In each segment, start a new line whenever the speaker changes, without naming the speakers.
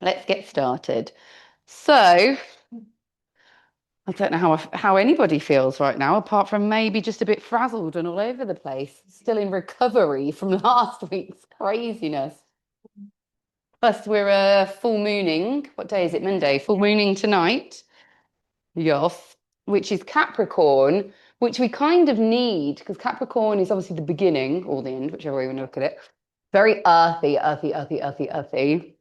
Let's get started. So, I don't know how anybody feels right now, apart from maybe just a bit frazzled and all over the place, still in recovery from last week's craziness. Plus, we're full mooning. What day is it? Monday. Full mooning tonight. Yes, which is Capricorn, which we kind of need because Capricorn is obviously the beginning or the end, whichever way you want to look at it. Very earthy, earthy, earthy, earthy, earthy,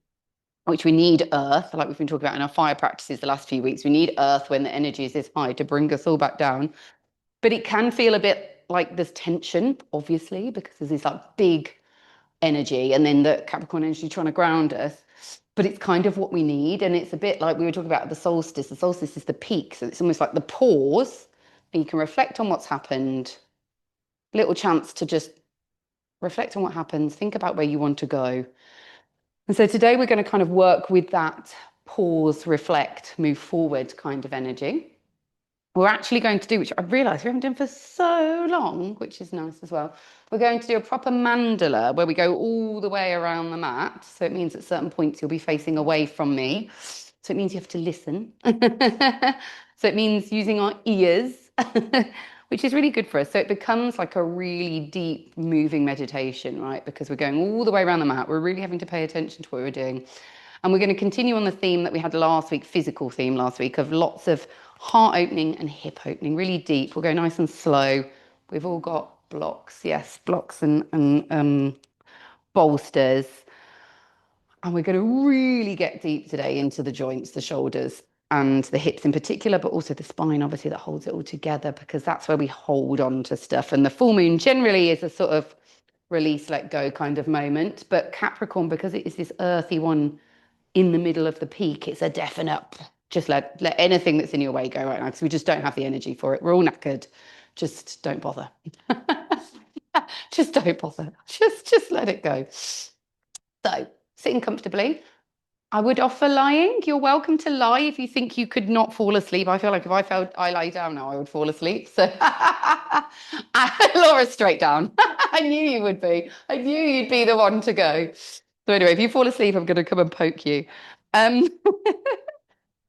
which we need earth, like we've been talking about in our fire practices the last few weeks. We need earth when the energy is this high to bring us all back down. But it can feel a bit like there's tension, obviously, because there's this like big energy and then the Capricorn energy trying to ground us. But it's kind of what we need. And it's a bit like we were talking about the solstice. The solstice is the peak. So it's almost like the pause. And you can reflect on what's happened. Little chance to just reflect on what happens, think about where you want to go. And so today we're going to kind of work with that pause, reflect, move forward kind of energy. We're actually going to do, which I've realised we haven't done for so long, which is nice as well. We're going to do a proper mandala where we go all the way around the mat. So it means at certain points you'll be facing away from me. So it means you have to listen. So it means using our ears, which is really good for us. So it becomes like a really deep, moving meditation, right? Because we're going all the way around the mat. We're really having to pay attention to what we're doing. And we're going to continue on the theme that we had last week, physical theme last week, of lots of heart opening and hip opening, really deep. We'll go nice and slow. We've all got blocks, yes, blocks and bolsters. And we're going to really get deep today into the joints, the shoulders, and the hips in particular, but also the spine, obviously, that holds it all together because that's where we hold on to stuff. And the full moon generally is a sort of release, let go kind of moment. But Capricorn, because it is this earthy one in the middle of the peak, it's a definite just let anything that's in your way go right now because we just don't have the energy for it. We're all knackered. Just don't bother. Just don't bother. Just let it go. So sitting comfortably. I would offer lying. You're welcome to lie if you think you could not fall asleep. I feel like if I felt I lie down now, I would fall asleep. So Laura, straight down. I knew you would be. I knew you'd be the one to go. So anyway, if you fall asleep, I'm going to come and poke you. Um,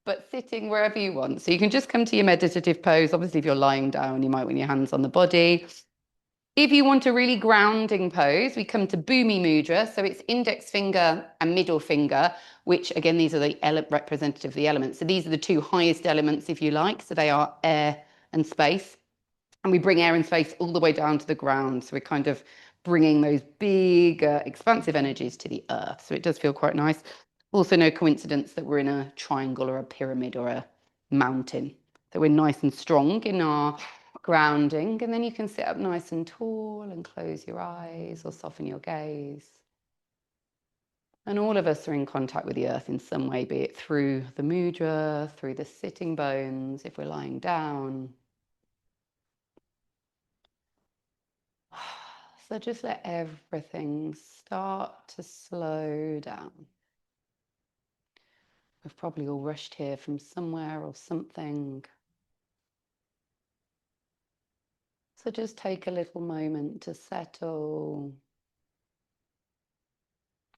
but sitting wherever you want. So you can just come to your meditative pose. Obviously, if you're lying down, you might want your hands on the body. If you want a really grounding pose, we come to Bhumi Mudra. So it's index finger and middle finger, which again, these are the representative of the elements. So these are the two highest elements, if you like. So they are air and space. And we bring air and space all the way down to the ground. So we're kind of bringing those big, expansive energies to the earth. So it does feel quite nice. Also, no coincidence that we're in a triangle or a pyramid or a mountain. So we're nice and strong in our grounding. And then you can sit up nice and tall and close your eyes or soften your gaze. And all of us are in contact with the earth in some way, be it through the mudra, through the sitting bones, if we're lying down. So just let everything start to slow down. We've probably all rushed here from somewhere or something. So just take a little moment to settle.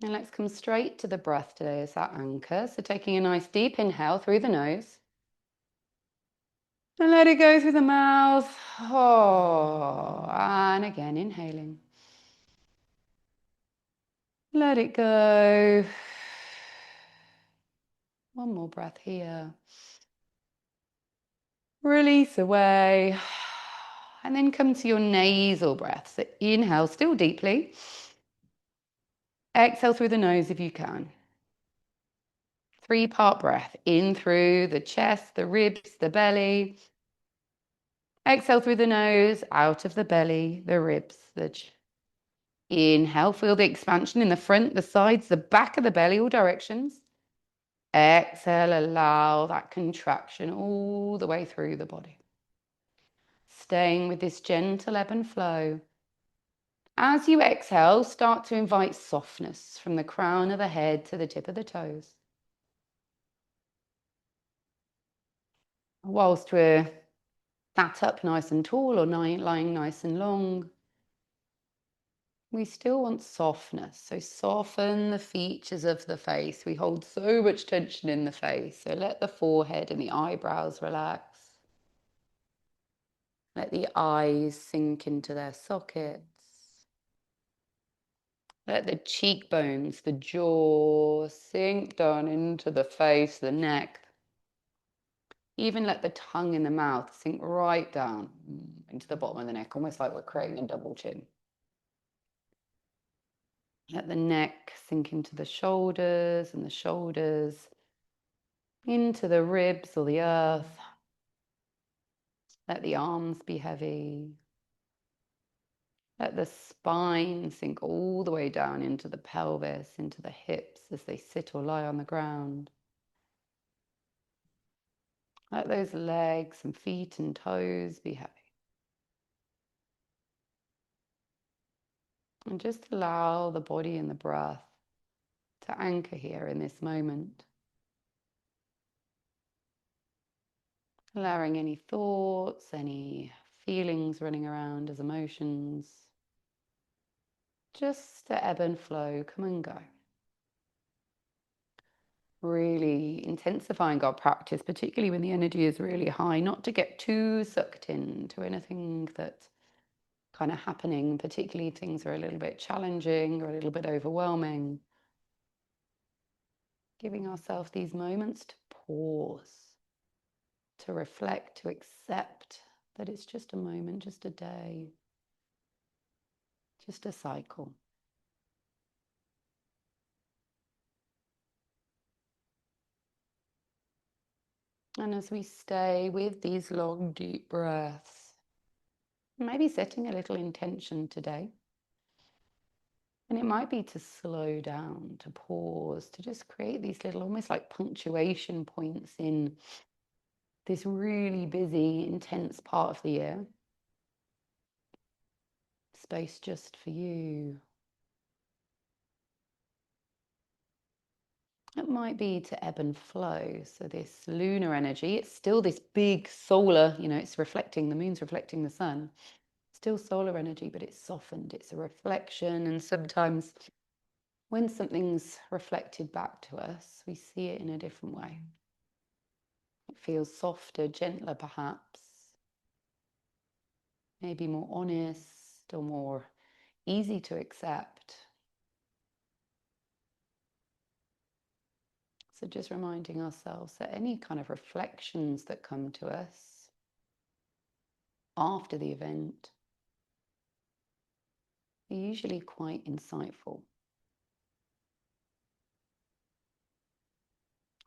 And let's come straight to the breath today as that anchor. So taking a nice deep inhale through the nose. And let it go through the mouth. Oh, and again, inhaling. Let it go. One more breath here. Release away. And then come to your nasal breath. So inhale still deeply. Exhale through the nose if you can. Three-part breath. In through the chest, the ribs, the belly. Exhale through the nose, out of the belly, the ribs. Inhale, feel the expansion in the front, the sides, the back of the belly, all directions. Exhale, allow that contraction all the way through the body. Staying with this gentle ebb and flow. As you exhale, start to invite softness from the crown of the head to the tip of the toes. Whilst we're sat up nice and tall or lying nice and long, We still want softness. So soften the features of the face. We hold so much tension in the face. So let the forehead and the eyebrows relax. Let the eyes sink into their sockets. Let the cheekbones, the jaw sink down into the face, the neck. Even let the tongue in the mouth sink right down into the bottom of the neck, almost like we're creating a double chin. Let the neck sink into the shoulders and the shoulders into the ribs or the earth. Let the arms be heavy. Let the spine sink all the way down into the pelvis, into the hips as they sit or lie on the ground. Let those legs and feet and toes be heavy. And just allow the body and the breath to anchor here in this moment. Allowing any thoughts, any feelings running around as emotions, just to ebb and flow, come and go. Really intensifying our practice, particularly when the energy is really high, not to get too sucked into anything that's kind of happening, particularly if things are a little bit challenging or a little bit overwhelming. Giving ourselves these moments to pause, to reflect, to accept that it's just a moment, just a day, just a cycle. And as we stay with these long, deep breaths, maybe setting a little intention today. And it might be to slow down, to pause, to just create these little, almost like punctuation points in this really busy, intense part of the year. Space just for you. It might be to ebb and flow. So this lunar energy, it's still this big solar, it's reflecting, the moon's reflecting the sun. Still solar energy, but it's softened. It's a reflection. And sometimes when something's reflected back to us, we see it in a different way. It feels softer, gentler perhaps. Maybe more honest or more easy to accept. So just reminding ourselves that any kind of reflections that come to us after the event are usually quite insightful.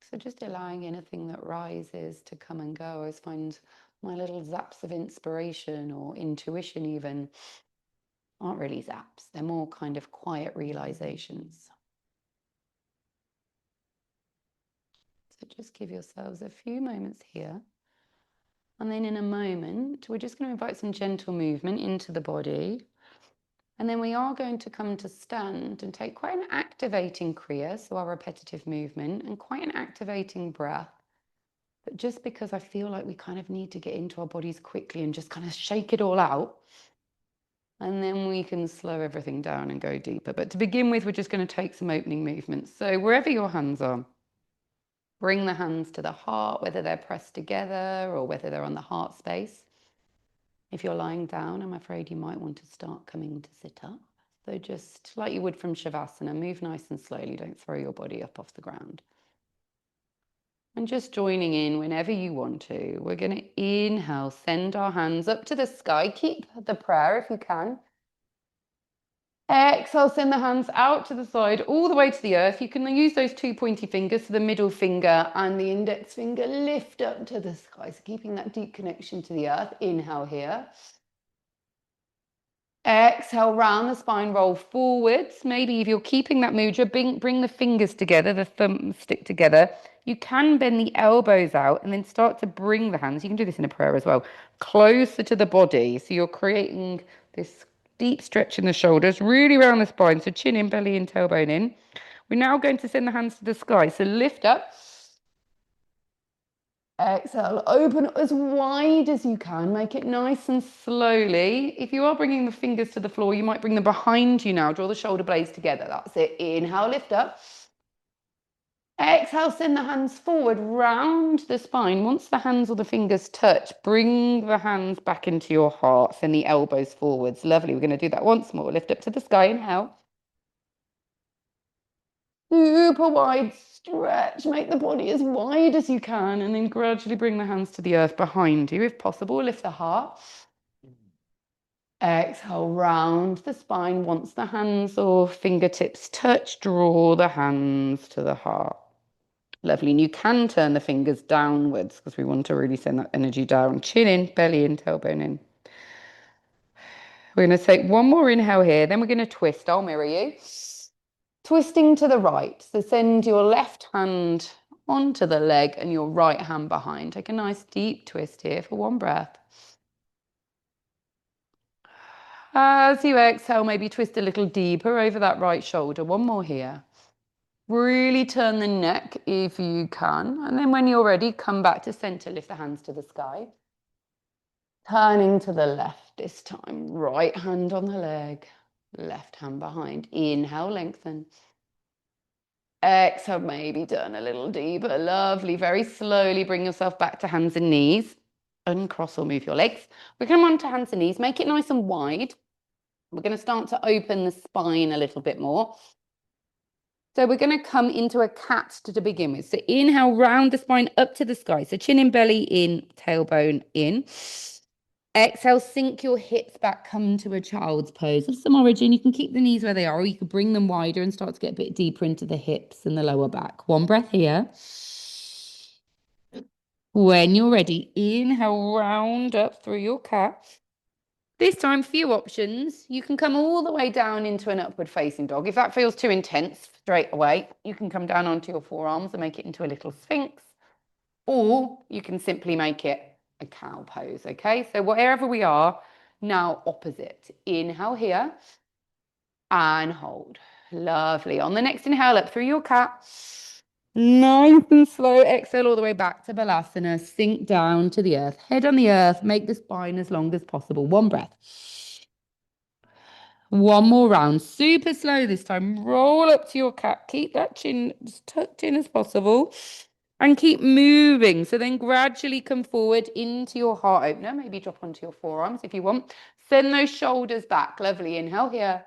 So just allowing anything that rises to come and go. I always find my little zaps of inspiration or intuition even aren't really zaps. They're more kind of quiet realizations. So just give yourselves a few moments here. And then in a moment, we're just going to invite some gentle movement into the body. And then we are going to come to stand and take quite an activating kriya, so our repetitive movement, and quite an activating breath. But just because I feel like we kind of need to get into our bodies quickly and just kind of shake it all out. And then we can slow everything down and go deeper. But to begin with, we're just going to take some opening movements. So wherever your hands are, bring the hands to the heart, whether they're pressed together or whether they're on the heart space. If you're lying down, I'm afraid you might want to start coming to sit up. So just like you would from Shavasana, move nice and slowly. Don't throw your body up off the ground. And just joining in whenever you want to. We're going to inhale, send our hands up to the sky. Keep the prayer if you can. Exhale, send the hands out to the side, all the way to the earth. You can use those two pointy fingers, so the middle finger and the index finger, lift up to the sky. So keeping that deep connection to the earth. Inhale here. Exhale, round the spine, roll forwards. Maybe if you're keeping that mudra, bring the fingers together, the thumb stick together. You can bend the elbows out and then start to bring the hands. You can do this in a prayer as well. Closer to the body. So you're creating this deep stretch in the shoulders, really around the spine. So chin in, belly in, tailbone in. We're now going to send the hands to the sky. So lift up. Exhale, open as wide as you can. Make it nice and slowly. If you are bringing the fingers to the floor, you might bring them behind you now. Draw the shoulder blades together. That's it. Inhale, lift up. Exhale, send the hands forward, round the spine. Once the hands or the fingers touch, bring the hands back into your heart. Send the elbows forwards. Lovely. We're going to do that once more. Lift up to the sky. Inhale. Super wide stretch. Make the body as wide as you can, and then gradually bring the hands to the earth behind you. If possible, lift the heart. Exhale, round the spine. Once the hands or fingertips touch, draw the hands to the heart. Lovely. And you can turn the fingers downwards because we want to really send that energy down. Chin in, belly in, tailbone in. We're going to take one more inhale here. Then we're going to twist. I'll mirror you. Twisting to the right. So send your left hand onto the leg and your right hand behind. Take a nice deep twist here for one breath. As you exhale, maybe twist a little deeper over that right shoulder. One more here. Really turn the neck if you can. And then when you're ready, come back to center. Lift the hands to the sky. Turning to the left this time. Right hand on the leg. Left hand behind. Inhale, lengthen. Exhale, maybe turn a little deeper. Lovely. Very slowly bring yourself back to hands and knees. Uncross or move your legs. We're going to come on to hands and knees. Make it nice and wide. We're going to start to open the spine a little bit more. So we're going to come into a cat to begin with. So inhale, round the spine up to the sky. So chin in, belly in, tailbone in. Exhale, sink your hips back, come to a child's pose of some origin. You can keep the knees where they are, or you can bring them wider and start to get a bit deeper into the hips and the lower back. One breath here. When you're ready, inhale, round up through your cat. This time, few options. You can come all the way down into an upward facing dog. If that feels too intense straight away, you can come down onto your forearms and make it into a little sphinx. Or you can simply make it a cow pose, okay? So wherever we are, now opposite. Inhale here and hold. Lovely. On the next inhale, up through your cat. Nice and slow. Exhale all the way back to Balasana. Sink down to the earth. Head on the earth. Make the spine as long as possible. One breath. One more round. Super slow this time. Roll up to your cat. Keep that chin as tucked in as possible. And keep moving. So then gradually come forward into your heart opener. Maybe drop onto your forearms if you want. Send those shoulders back. Lovely. Inhale here.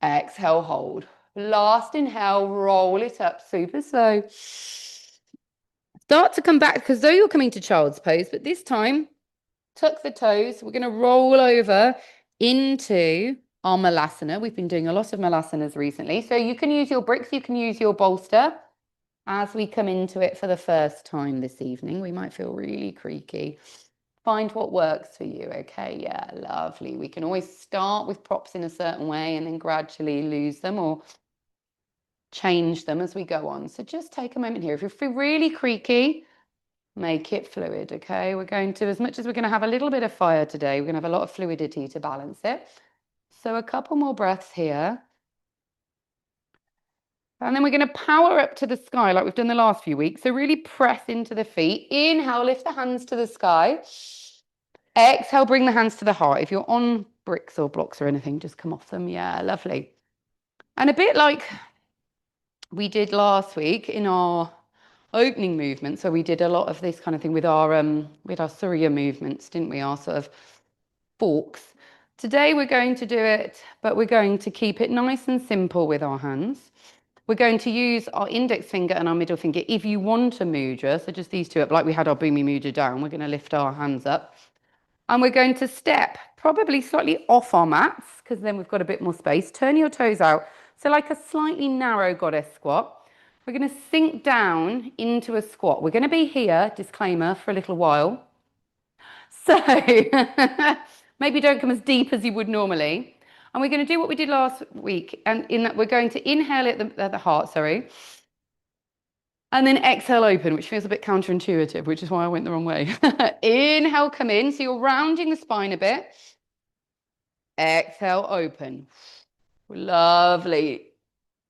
Exhale, hold. Last inhale, roll it up super slow. Start to come back because though you're coming to child's pose, but this time, tuck the toes. We're going to roll over into our Malasana. We've been doing a lot of Malasanas recently. So you can use your bricks, you can use your bolster. As we come into it for the first time this evening, we might feel really creaky. Find what works for you, okay? Yeah, lovely. We can always start with props in a certain way and then gradually lose them or change them as we go on. So just take a moment here. If you feel really creaky, make it fluid, okay? We're going to, as much as we're going to have a little bit of fire today, we're going to have a lot of fluidity to balance it. So a couple more breaths here. And then we're going to power up to the sky like we've done the last few weeks. So really press into the feet. Inhale, lift the hands to the sky. Exhale, bring the hands to the heart. If you're on bricks or blocks or anything, just come off them. Yeah, lovely. And a bit like we did last week in our opening movement. So we did a lot of this kind of thing with our Surya movements, didn't we? Our sort of forks. Today we're going to do it, but we're going to keep it nice and simple with our hands. We're going to use our index finger and our middle finger. If you want a mudra, so just these two up, like we had our Bhumi mudra down, we're going to lift our hands up. And we're going to step probably slightly off our mats, because then we've got a bit more space. Turn your toes out. So like a slightly narrow goddess squat. We're going to sink down into a squat. We're going to be here, disclaimer, for a little while. So maybe don't come as deep as you would normally. And we're going to do what we did last week. And in that, we're going to inhale at the heart, sorry. And then exhale, open, which feels a bit counterintuitive, which is why I went the wrong way. Inhale, come in. So you're rounding the spine a bit. Exhale, open. Lovely.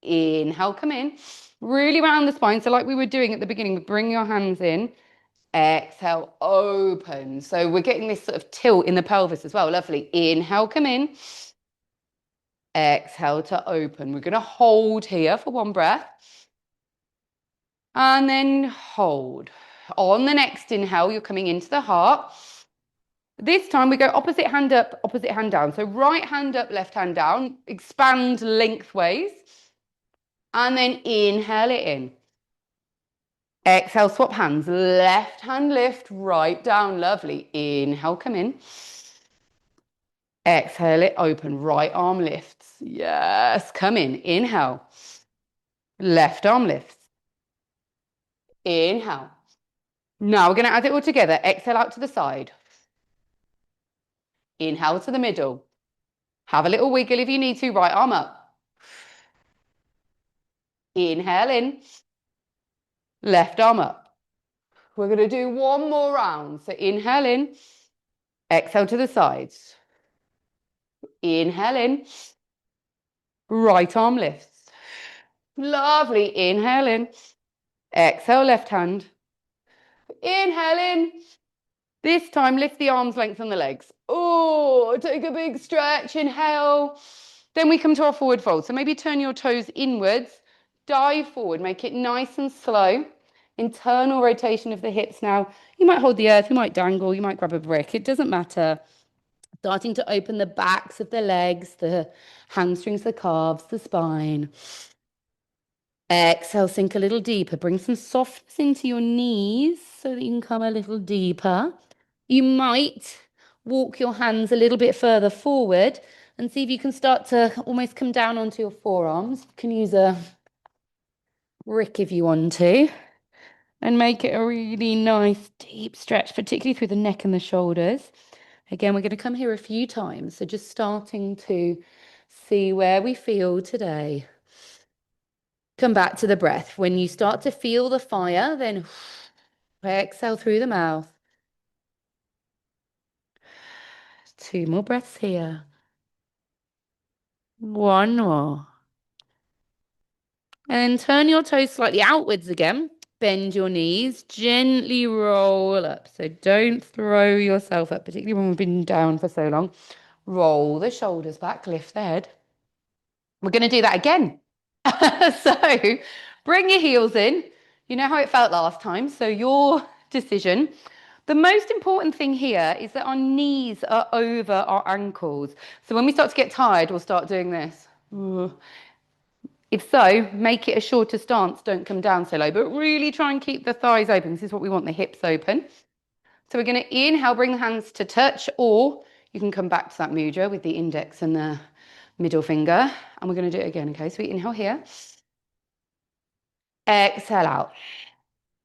Inhale, come in. Really round the spine. So like we were doing at the beginning, bring your hands in. Exhale, open. So we're getting this sort of tilt in the pelvis as well. Lovely. Inhale, come in. Exhale to open. We're going to hold here for one breath. And then hold. On the next inhale, you're coming into the heart. This time we go opposite hand up, opposite hand down. So right hand up, left hand down. Expand lengthways. And then inhale it in. Exhale, swap hands. Left hand lift, right down. Lovely. Inhale, come in. Exhale it, open. Right arm lifts. Yes, come in. Inhale. Left arm lifts. Inhale. Now we're going to add it all together. Exhale out to the side. Inhale to the middle. Have a little wiggle if you need to. Right arm up. Inhale in. Left arm up. We're going to do one more round. So inhale in. Exhale to the sides. Inhale in. Right arm lifts. Lovely. Inhale in. Exhale, left hand. Inhale in. This time, lift the arms, lengthen the legs. Oh, take a big stretch. Inhale. Then we come to our forward fold. So maybe turn your toes inwards. Dive forward. Make it nice and slow. Internal rotation of the hips now. You might hold the earth. You might dangle. You might grab a brick. It doesn't matter. Starting to open the backs of the legs, the hamstrings, the calves, the spine. Exhale, sink a little deeper. Bring some softness into your knees so that you can come a little deeper. You might walk your hands a little bit further forward and see if you can start to almost come down onto your forearms. You can use a brick if you want to and make it a really nice deep stretch, particularly through the neck and the shoulders. Again, we're going to come here a few times. So just starting to see where we feel today. Come back to the breath. When you start to feel the fire, then exhale through the mouth. 2 more breaths here. 1 more. And then turn your toes slightly outwards again. Bend your knees. Gently roll up. So don't throw yourself up, particularly when we've been down for so long. Roll the shoulders back. Lift the head. We're going to do that again. So bring your heels in. You know how it felt last time. So your decision. The most important thing here is that our knees are over our ankles. So when we start to get tired, we'll start doing this. If so, make it a shorter stance. Don't come down so low, but really try and keep the thighs open. This is what we want, the hips open. So we're going to inhale, bring the hands to touch, or you can come back to that mudra with the index and the middle finger. And we're going to do it again, okay? So we inhale here. Exhale out.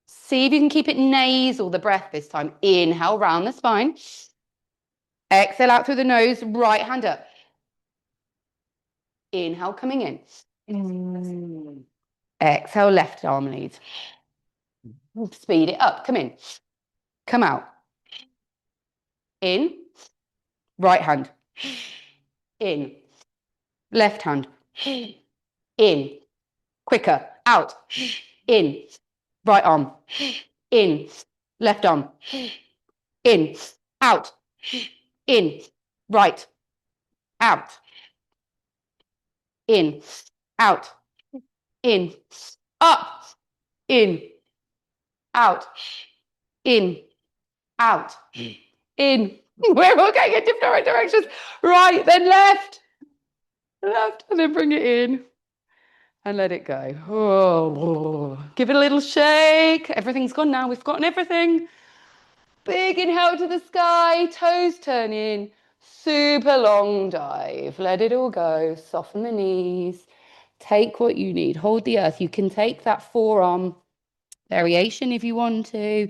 See if you can keep it nasal, the breath this time. Inhale, round the spine. Exhale out through the nose, right hand up. Inhale, coming in. Exhale, left arm leads. Speed it up, come in. Come out. In. Right hand. In. Left hand. In. Quicker. Out. In. Right arm. In. Left arm. In. Out. In. Right. Out. In. Out. In. Up. In. Out. In. Out. In. We're all going in different directions. Right, then left. Left, and then bring it in. And let it go. Oh, give it a little shake. Everything's gone now. We've gotten everything. Big inhale to the sky. Toes turn in. Super long dive. Let it all go. Soften the knees. Take what you need. Hold the earth. You can take that forearm variation if you want to.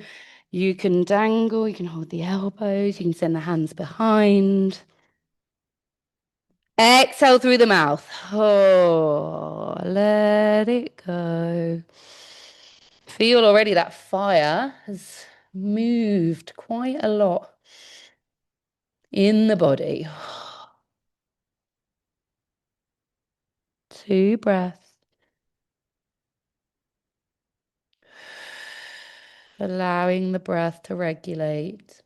You can dangle. You can hold the elbows. You can send the hands behind. Exhale through the mouth. Oh, let it go. Feel already that fire has moved quite a lot in the body. 2 breaths. allowing the breath to regulate.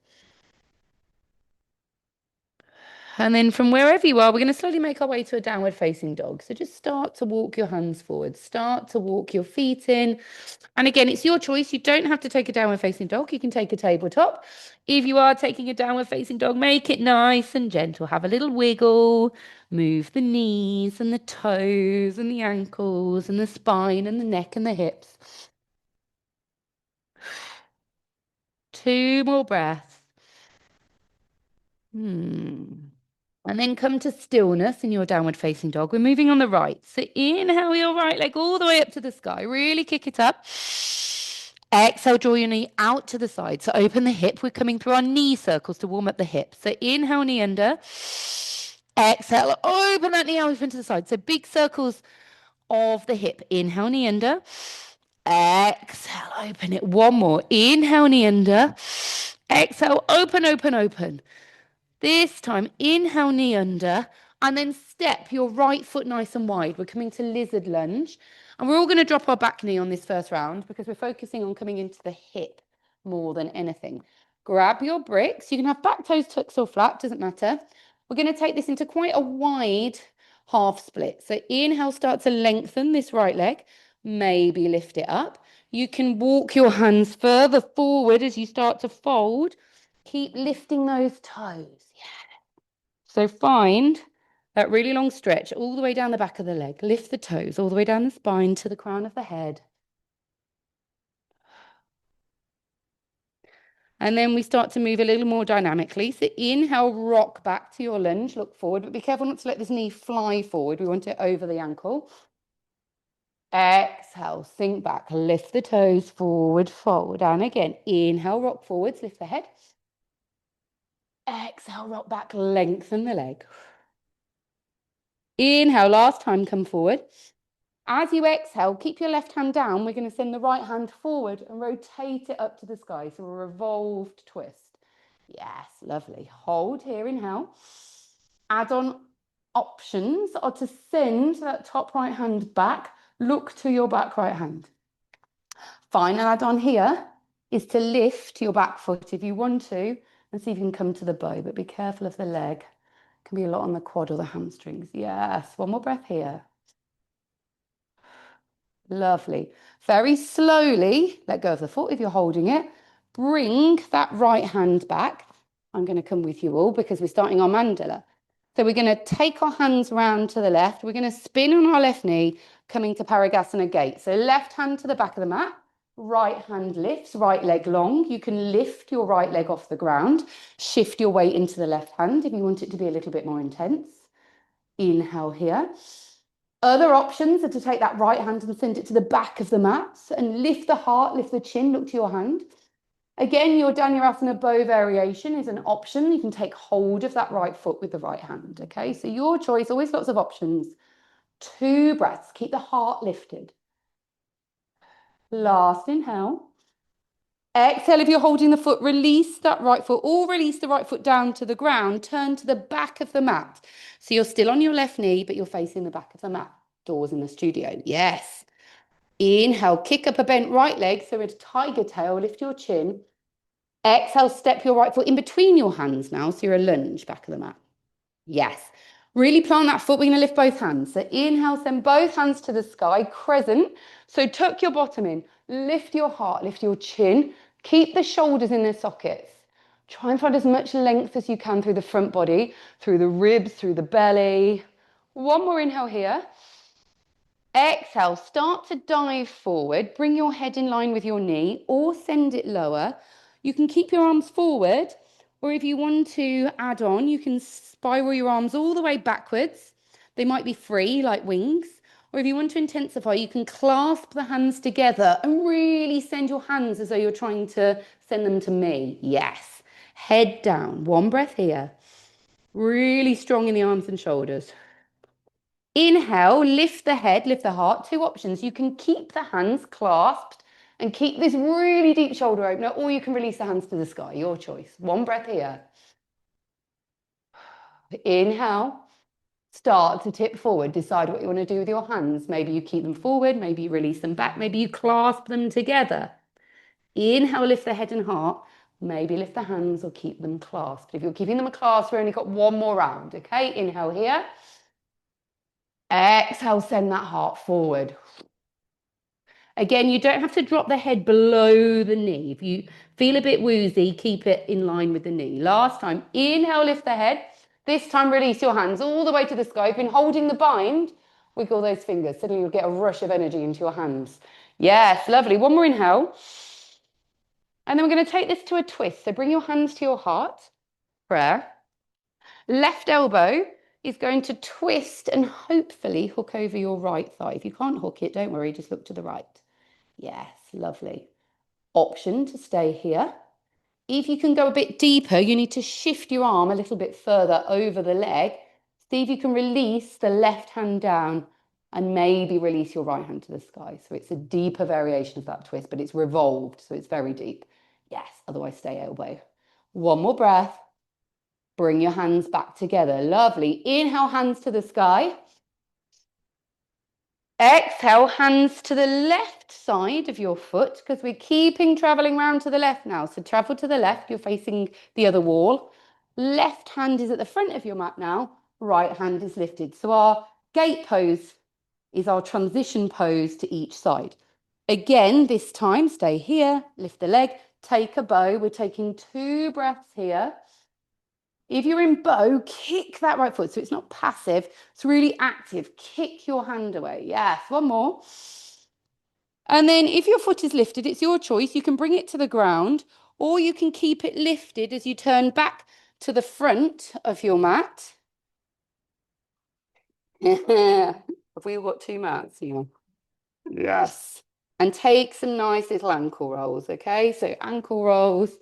And then from wherever you are, we're going to slowly make our way to a downward facing dog. So just start to walk your hands forward, start to walk your feet in. And again, it's your choice. You don't have to take a downward facing dog. You can take a tabletop. If you are taking a downward facing dog, make it nice and gentle. Have a little wiggle. Move the knees and the toes and the ankles and the spine and the neck and the hips. 2 more breaths. And then come to stillness in your downward facing dog. We're moving on the right. So inhale your right leg all the way up to the sky. Really kick it up. Exhale, draw your knee out to the side. So open the hip. We're coming through our knee circles to warm up the hips. So inhale, knee under. Exhale, open that knee out open to the side. So big circles of the hip. Inhale, knee under. Exhale, open it. One more. Inhale, knee under. Exhale, open, open, open. This time, inhale, knee under, and then step your right foot nice and wide. We're coming to lizard lunge, and we're all going to drop our back knee on this first round because we're focusing on coming into the hip more than anything. Grab your bricks. You can have back toes tucks or flat, doesn't matter. We're going to take this into quite a wide half split. So inhale, start to lengthen this right leg. Maybe lift it up. You can walk your hands further forward as you start to fold. Keep lifting those toes. So find that really long stretch all the way down the back of the leg. Lift the toes all the way down the spine to the crown of the head. And then we start to move a little more dynamically. So inhale, rock back to your lunge, look forward, but be careful not to let this knee fly forward. We want it over the ankle. Exhale, sink back, lift the toes, forward, fold. And again, inhale, rock forwards, lift the head. Exhale, rock back, lengthen the leg. Inhale, last time, come forward. As you exhale, keep your left hand down. We're going to send the right hand forward and rotate it up to the sky. So a revolved twist. Yes, lovely. Hold here, inhale. Add on options are to send that top right hand back. Look to your back right hand. Final add on here is to lift your back foot if you want to and see if you can come to the bow, but be careful of the leg. Can be a lot on the quad or the hamstrings. Yes, one more breath here. Lovely. Very slowly, let go of the foot if you're holding it. Bring that right hand back. I'm going to come with you all because we're starting our mandala. So we're going to take our hands round to the left. We're going to spin on our left knee, coming to Parigasana gate. So left hand to the back of the mat. Right hand lifts, right leg long. You can lift your right leg off the ground. Shift your weight into the left hand if you want it to be a little bit more intense. Inhale here. Other options are to take that right hand and send it to the back of the mat and lift the heart, lift the chin, look to your hand. Again, your Dhanurasana bow variation is an option. You can take hold of that right foot with the right hand, okay? So your choice, always lots of options. 2 breaths, keep the heart lifted. Last inhale. Exhale, if you're holding the foot, release that right foot or release the right foot down to the ground. Turn to the back of the mat. So you're still on your left knee, but you're facing the back of the mat. Doors in the studio. Yes. Inhale, kick up a bent right leg. So a tiger tail, lift your chin. Exhale, step your right foot in between your hands now. So you're a lunge back of the mat. Yes. Really plant that foot. We're going to lift both hands. So inhale, send both hands to the sky, crescent. So tuck your bottom in. Lift your heart, lift your chin. Keep the shoulders in their sockets. Try and find as much length as you can through the front body, through the ribs, through the belly. One more inhale here. Exhale, start to dive forward. Bring your head in line with your knee or send it lower. You can keep your arms forward, or if you want to add on, you can spiral your arms all the way backwards. They might be free, like wings. Or if you want to intensify, you can clasp the hands together and really send your hands as though you're trying to send them to me. Yes. Head down. One breath here. Really strong in the arms and shoulders. Inhale, lift the head, lift the heart. 2 options. You can keep the hands clasped and keep this really deep shoulder opener, or you can release the hands to the sky. Your choice. One breath here. Inhale. Start to tip forward. Decide what you want to do with your hands. Maybe you keep them forward. Maybe you release them back. Maybe you clasp them together. Inhale, lift the head and heart. Maybe lift the hands or keep them clasped. If you're keeping them clasped, we've only got one more round, okay? Inhale here. Exhale, send that heart forward. Again, you don't have to drop the head below the knee. If you feel a bit woozy, keep it in line with the knee. Last time, inhale, lift the head. This time, release your hands all the way to the sky. If you've been holding the bind, wiggle those fingers. Suddenly you'll get a rush of energy into your hands. Yes, lovely. One more inhale. And then we're going to take this to a twist. So bring your hands to your heart. Prayer. Left elbow is going to twist and hopefully hook over your right thigh. If you can't hook it, don't worry, just look to the right. Yes, lovely. Option to stay here. If you can go a bit deeper, you need to shift your arm a little bit further over the leg. See if you can release the left hand down and maybe release your right hand to the sky. So it's a deeper variation of that twist, but it's revolved, so it's very deep. Yes, otherwise stay elbow. One more breath. Bring your hands back together. Lovely. Inhale, hands to the sky. Exhale, hands to the left side of your foot because we're keeping traveling round to the left now. So travel to the left, you're facing the other wall. Left hand is at the front of your mat now. Right hand is lifted. So our gate pose is our transition pose to each side. Again, this time, stay here, lift the leg, take a bow. We're taking 2 breaths here. If you're in bow, kick that right foot. So it's not passive, it's really active. Kick your hand away. Yes, one more. And then if your foot is lifted, it's your choice. You can bring it to the ground or you can keep it lifted as you turn back to the front of your mat. Have we got 2 mats here? Yes. And take some nice little ankle rolls, okay? So ankle rolls,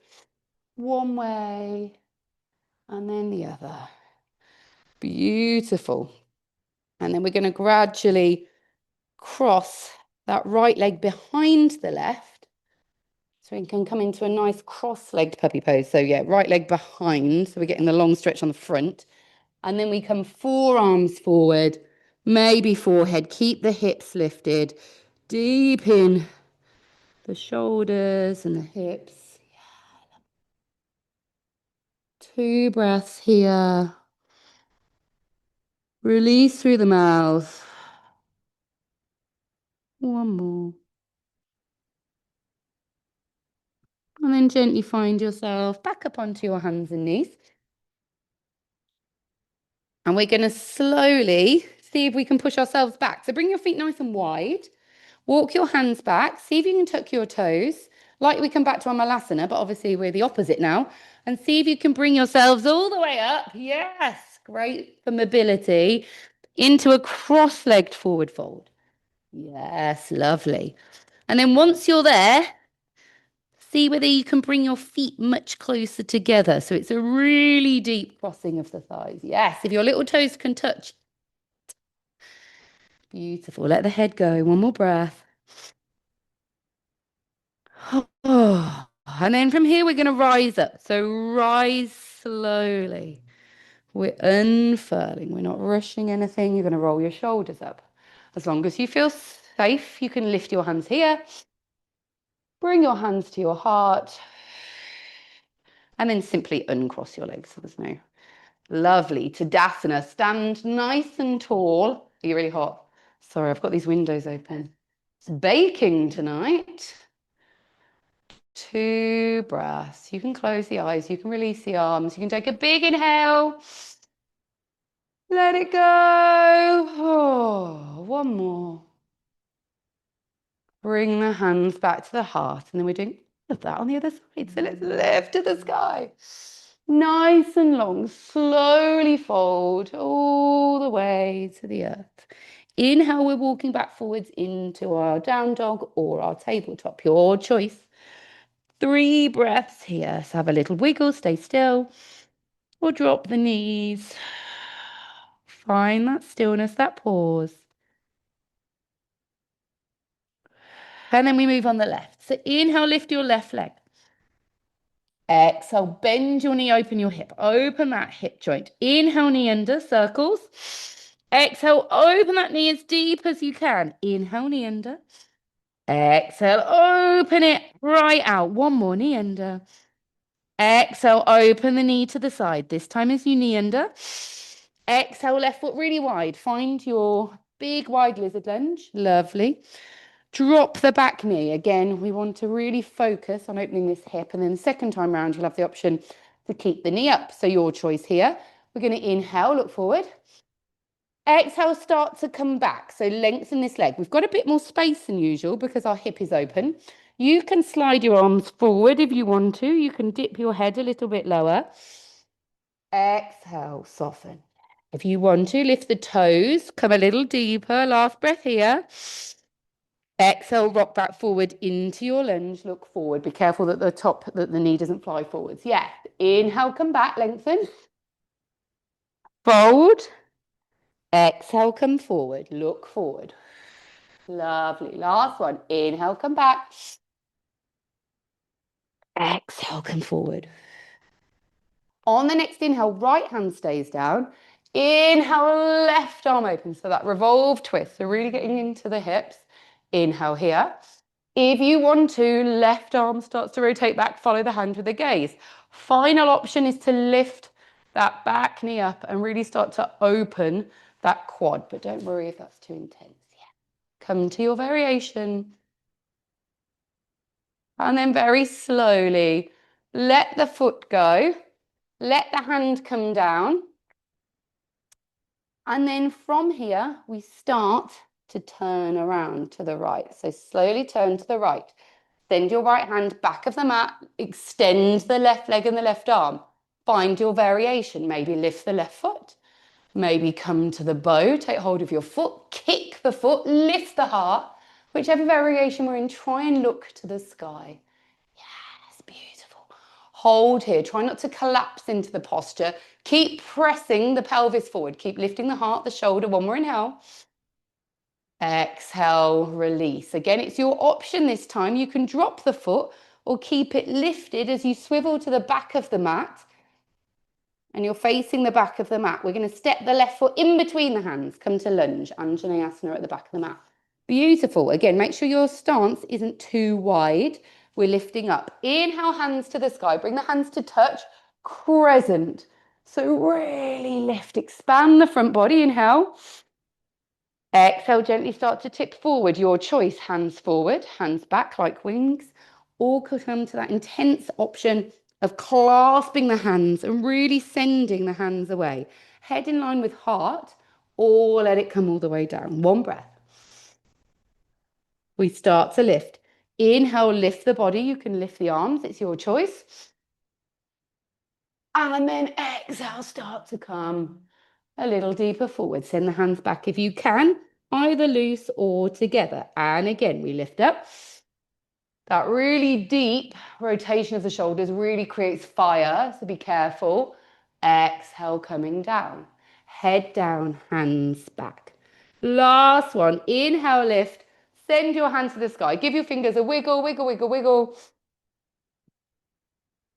one way and then the other. Beautiful. And then we're going to gradually cross that right leg behind the left. So we can come into a nice cross-legged puppy pose. So yeah, right leg behind. So we're getting the long stretch on the front. And then we come forearms forward, maybe forehead. Keep the hips lifted. Deep in the shoulders and the hips. 2 breaths here. Release through the mouth. One more. And then gently find yourself back up onto your hands and knees. And we're going to slowly see if we can push ourselves back. So bring your feet nice and wide. Walk your hands back. See if you can tuck your toes. Like we come back to our Malasana, but obviously we're the opposite now. And see if you can bring yourselves all the way up. Yes, great for mobility. Into a cross-legged forward fold. Yes, lovely. And then once you're there, see whether you can bring your feet much closer together. So it's a really deep crossing of the thighs. Yes, if your little toes can touch. Beautiful. Let the head go. One more breath. Oh. And then from here, we're going to rise up. So rise slowly. We're unfurling. We're not rushing anything. You're going to roll your shoulders up. As long as you feel safe, you can lift your hands here. Bring your hands to your heart. And then simply uncross your legs. So there's no... Lovely. Tadasana. Stand nice and tall. Are you really hot? Sorry, I've got these windows open. It's baking tonight. 2 breaths. You can close the eyes. You can release the arms. You can take a big inhale. Let it go. Oh, one more. Bring the hands back to the heart. And then we're doing all of that on the other side. So let's lift to the sky. Nice and long. Slowly fold all the way to the earth. Inhale, we're walking back forwards into our down dog or our tabletop. Your choice. 3 breaths here. So have a little wiggle. Stay still. Or drop the knees. Find that stillness, that pause. And then we move on the left. So inhale, lift your left leg. Exhale, bend your knee, open your hip. Open that hip joint. Inhale, knee under, circles. Exhale, open that knee as deep as you can. Inhale, knee under. Exhale, open it right out. One more knee under. Exhale, open the knee to the side. This time is your knee under. Exhale, left foot really wide. Find your big wide lizard lunge. Lovely. Drop the back knee. Again, we want to really focus on opening this hip. And then the second time round, you'll have the option to keep the knee up. So your choice here. We're going to inhale, look forward. Exhale, start to come back. So lengthen this leg. We've got a bit more space than usual because our hip is open. You can slide your arms forward if you want to. You can dip your head a little bit lower. Exhale, soften. If you want to, lift the toes, come a little deeper. Last breath here. Exhale, rock back forward into your lunge. Look forward. Be careful that the knee doesn't fly forwards. Yeah. Inhale, come back, lengthen. Fold. Exhale, come forward. Look forward. Lovely. Last one. Inhale, come back. Exhale, come forward. On the next inhale, right hand stays down. Inhale, left arm open. So that revolve twist. So really getting into the hips. Inhale here. If you want to, left arm starts to rotate back. Follow the hand with the gaze. Final option is to lift that back knee up and really start to open that quad. But don't worry if that's too intense. Come to your variation. And then very slowly, let the foot go. Let the hand come down. And then from here, we start to turn around to the right. So slowly turn to the right. Send your right hand back of the mat. Extend the left leg and the left arm. Find your variation. Maybe lift the left foot. Maybe come to the bow. Take hold of your foot. Kick the foot. Lift the heart. Whichever variation we're in, try and look to the sky. Yes, beautiful. Hold here. Try not to collapse into the posture. Keep pressing the pelvis forward. Keep lifting the heart, the shoulder. One more inhale. Exhale, release. Again, it's your option this time. You can drop the foot or keep it lifted as you swivel to the back of the mat. And you're facing the back of the mat. We're going to step the left foot in between the hands. Come to lunge. Anjaneyasana at the back of the mat. Beautiful. Again, make sure your stance isn't too wide. We're lifting up. Inhale, hands to the sky. Bring the hands to touch. Crescent. So really lift. Expand the front body. Inhale. Exhale, gently start to tip forward. Your choice. Hands forward, hands back like wings. Or come to that intense option of clasping the hands and really sending the hands away. Head in line with heart, or let it come all the way down. One breath. We start to lift. Inhale, lift the body. You can lift the arms. It's your choice. And then exhale, start to come a little deeper forward. Send the hands back if you can, either loose or together. And again, we lift up. That really deep rotation of the shoulders really creates fire, so be careful. Exhale, coming down. Head down, hands back. Last one. Inhale, lift. Send your hands to the sky. Give your fingers a wiggle, wiggle, wiggle, wiggle.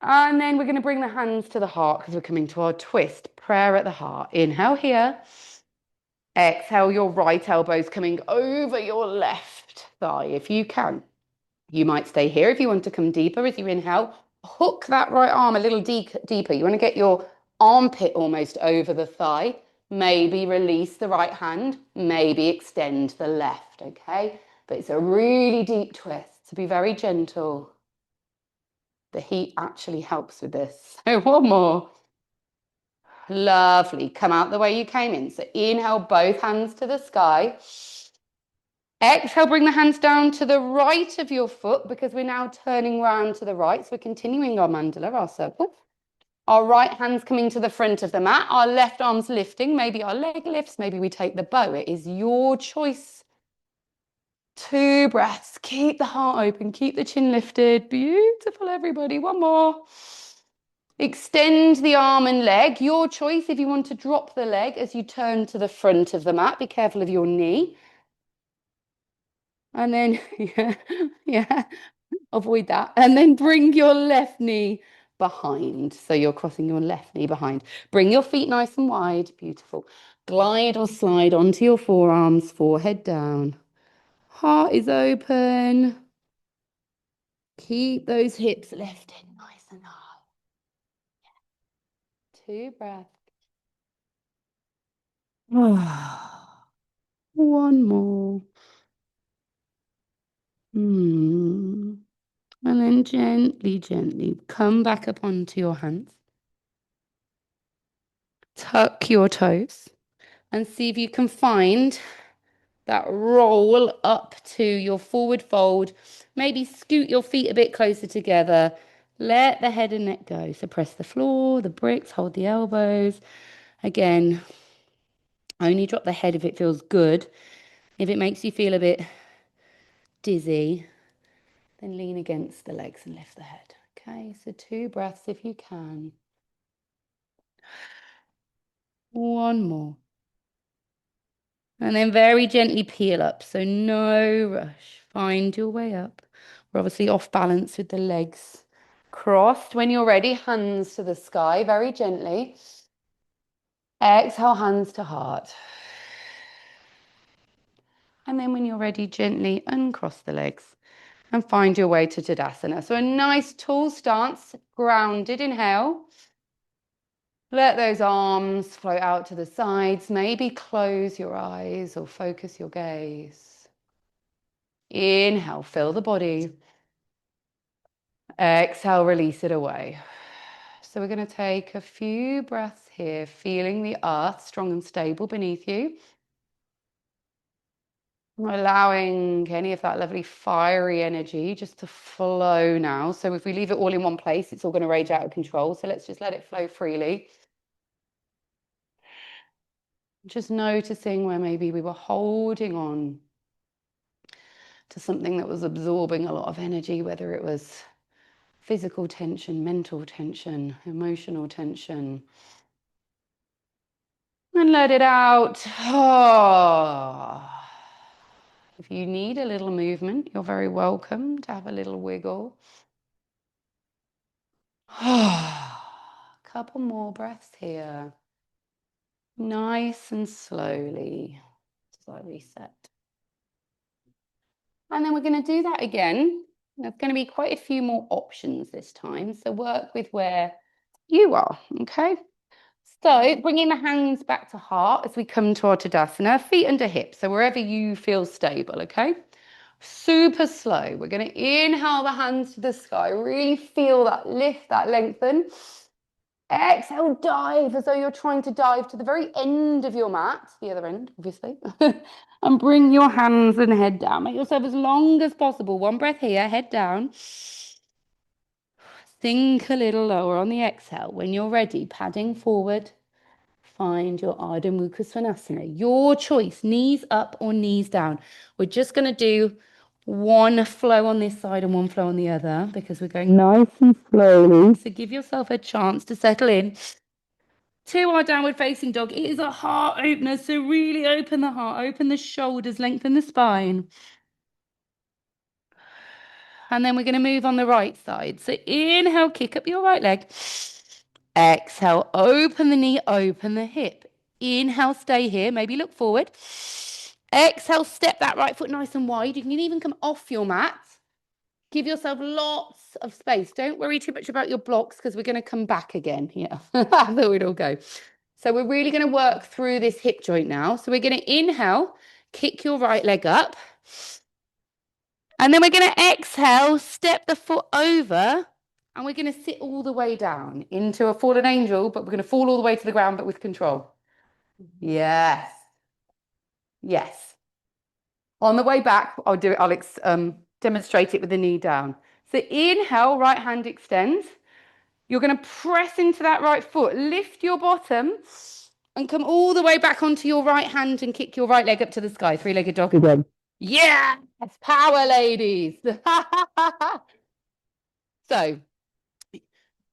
And then we're going to bring the hands to the heart because we're coming to our twist. Prayer at the heart. Inhale here. Exhale, your right elbow's coming over your left thigh if you can. You might stay here if you want to come deeper as you inhale. Hook that right arm a little deeper. You want to get your armpit almost over the thigh. Maybe release the right hand. Maybe extend the left, okay? But it's a really deep twist, so be very gentle. The heat actually helps with this. So one more. Lovely. Come out the way you came in. So inhale, both hands to the sky. Exhale, bring the hands down to the right of your foot because we're now turning round to the right. So we're continuing our mandala, our circle. Our right hand's coming to the front of the mat. Our left arm's lifting. Maybe our leg lifts. Maybe we take the bow. It is your choice. 2 breaths. Keep the heart open. Keep the chin lifted. Beautiful, everybody. One more. Extend the arm and leg. Your choice if you want to drop the leg as you turn to the front of the mat. Be careful of your knee. And then, yeah, avoid that. And then bring your left knee behind. So you're crossing your left knee behind. Bring your feet nice and wide. Beautiful. Glide or slide onto your forearms, forehead down. Heart is open. Keep those hips lifted nice and high. 2 breaths. One more. And then gently, gently come back up onto your hands. Tuck your toes and see if you can find that roll up to your forward fold. Maybe scoot your feet a bit closer together. Let the head and neck go. So press the floor, the bricks, hold the elbows. Again, only drop the head if it feels good. If it makes you feel a bit dizzy, then lean against the legs and lift the head. Okay, so 2 breaths if you can. One more. And then very gently peel up. So no rush. Find your way up. We're obviously off balance with the legs crossed. When you're ready, hands to the sky very gently. Exhale, hands to heart. And then when you're ready, gently uncross the legs and find your way to Tadasana. So a nice tall stance, grounded. Inhale. Let those arms float out to the sides. Maybe close your eyes or focus your gaze. Inhale, fill the body. Exhale, release it away. So we're going to take a few breaths here, feeling the earth strong and stable beneath you. Allowing any of that lovely fiery energy just to flow now. So if we leave it all in one place, it's all going to rage out of control. So let's just let it flow freely. Just noticing where maybe we were holding on to something that was absorbing a lot of energy, whether it was physical tension, mental tension, emotional tension. And let it out. Oh. If you need a little movement, you're very welcome to have a little wiggle. Couple more breaths here. Nice and slowly as I reset. And then we're going to do that again. There's going to be quite a few more options this time. So work with where you are, okay? So bringing the hands back to heart as we come to our Tadasana, feet under hips. So wherever you feel stable, okay? Super slow. We're going to inhale the hands to the sky. Really feel that lift, that lengthen. Exhale, dive as though you're trying to dive to the very end of your mat, the other end, obviously. And bring your hands and head down. Make yourself as long as possible. One breath here, head down. Sink a little lower on the exhale. When you're ready, padding forward, find your Ardha Mukha Svanasana. Your choice, knees up or knees down. We're just going to do one flow on this side and one flow on the other because we're going nice and slowly. So give yourself a chance to settle in to our downward facing dog. It is a heart opener, so really open the heart, open the shoulders, lengthen the spine. And then we're going to move on the right side. So inhale, kick up your right leg. Exhale, open the knee, open the hip. Inhale, stay here, maybe look forward. Exhale, step that right foot nice and wide. You can even come off your mat. Give yourself lots of space. Don't worry too much about your blocks because we're going to come back again. Yeah, I thought we'd all go. So we're really going to work through this hip joint now. So we're going to inhale, kick your right leg up. And then we're going to exhale, step the foot over, and we're going to sit all the way down into a fallen angel, but we're going to fall all the way to the ground, but with control. Yes. Yes. On the way back, I'll do it. I'll demonstrate it with the knee down. So inhale, right hand extends. You're going to press into that right foot, lift your bottom, and come all the way back onto your right hand and kick your right leg up to the sky. Three-legged dog again. Yes, power, ladies. So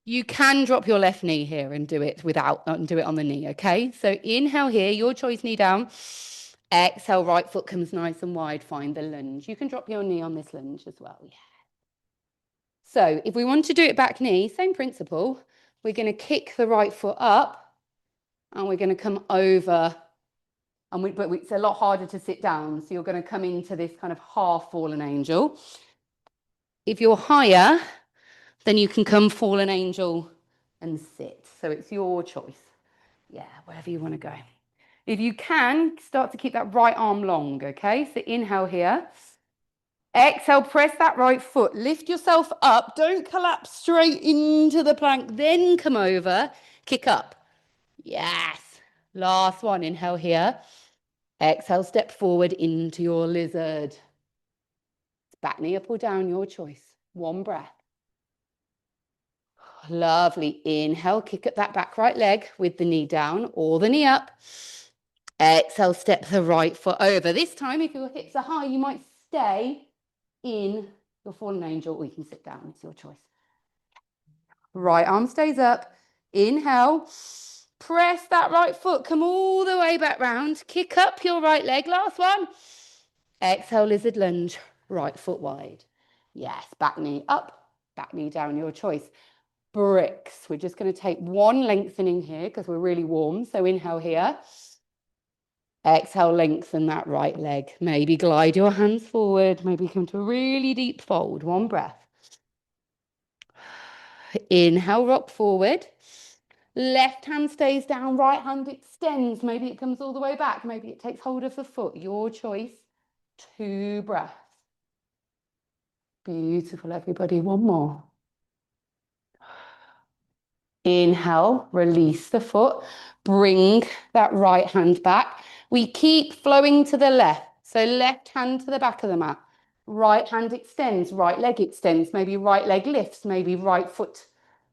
you can drop your left knee here and do it on the knee, okay? So inhale here, your choice, knee down. Exhale, right foot comes nice and wide. Find the lunge. You can drop your knee on this lunge as well. Yeah. So if we want to do it back knee, same principle. We're going to kick the right foot up and we're going to come over But it's a lot harder to sit down. So you're going to come into this kind of half fallen angel. If you're higher, then you can come fallen angel and sit. So it's your choice. Yeah, wherever you want to go. If you can, start to keep that right arm long, okay? So inhale here. Exhale, press that right foot. Lift yourself up. Don't collapse straight into the plank. Then come over. Kick up. Yes. Last one. Inhale here. Exhale, step forward into your lizard. Back knee up or down, your choice. One breath. Lovely. Inhale, kick up that back right leg with the knee down or the knee up. Exhale, step the right foot over. This time, if your hips are high, you might stay in your fallen angel or you can sit down. It's your choice. Right arm stays up. Inhale. Press that right foot. Come all the way back round. Kick up your right leg. Last one. Exhale, lizard lunge. Right foot wide. Yes, back knee up, back knee down, your choice. Bricks. We're just going to take one lengthening here because we're really warm. So inhale here. Exhale, lengthen that right leg. Maybe glide your hands forward. Maybe come to a really deep fold. One breath. Inhale, rock forward. Left hand stays down, right hand extends. Maybe it comes all the way back. Maybe it takes hold of the foot. Your choice. 2 breaths. Beautiful, everybody. One more. Inhale, release the foot. Bring that right hand back. We keep flowing to the left. So left hand to the back of the mat. Right hand extends, right leg extends. Maybe right leg lifts. Maybe right foot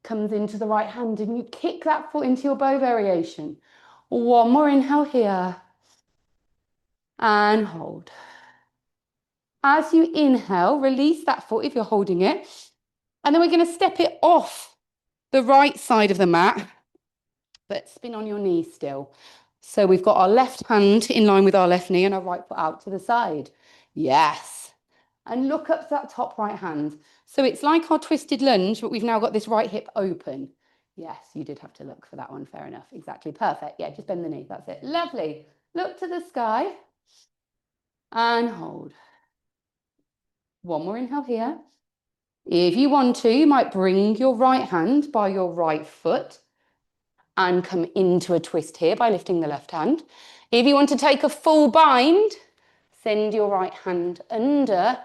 comes into the right hand and you kick that foot into your bow variation. One more inhale here. And hold. As you inhale, release that foot if you're holding it. And then we're going to step it off the right side of the mat, but spin on your knee still. So we've got our left hand in line with our left knee and our right foot out to the side. Yes. And look up to that top right hand. So it's like our twisted lunge, but we've now got this right hip open. Yes, you did have to look for that one. Fair enough. Exactly. Perfect. Yeah, just bend the knee. That's it. Lovely. Look to the sky and hold. One more inhale here. If you want to, you might bring your right hand by your right foot and come into a twist here by lifting the left hand. If you want to take a full bind, send your right hand under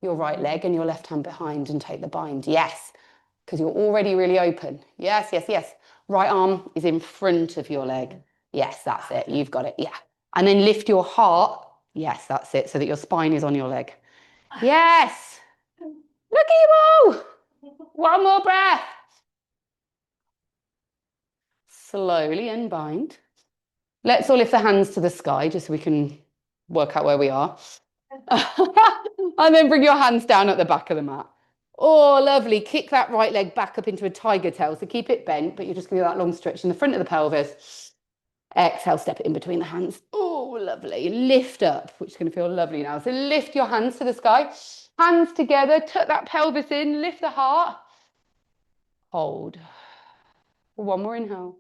your right leg and your left hand behind and take the bind. Yes, because you're already really open. Yes, yes, yes. Right arm is in front of your leg. Yes, that's it. You've got it. Yeah. And then lift your heart. Yes, that's it. So that your spine is on your leg. Yes. Look at you all. One more breath. Slowly unbind. Let's all lift the hands to the sky just so we can work out where we are. And then bring your hands down at the back of the mat. Oh, lovely. Kick that right leg back up into a tiger tail. So keep it bent, but you're just going to do that long stretch in the front of the pelvis. Exhale, step it in between the hands. Oh, lovely. Lift up, which is going to feel lovely now. So lift your hands to the sky. Hands together. Tuck that pelvis in. Lift the heart. Hold. One more inhale.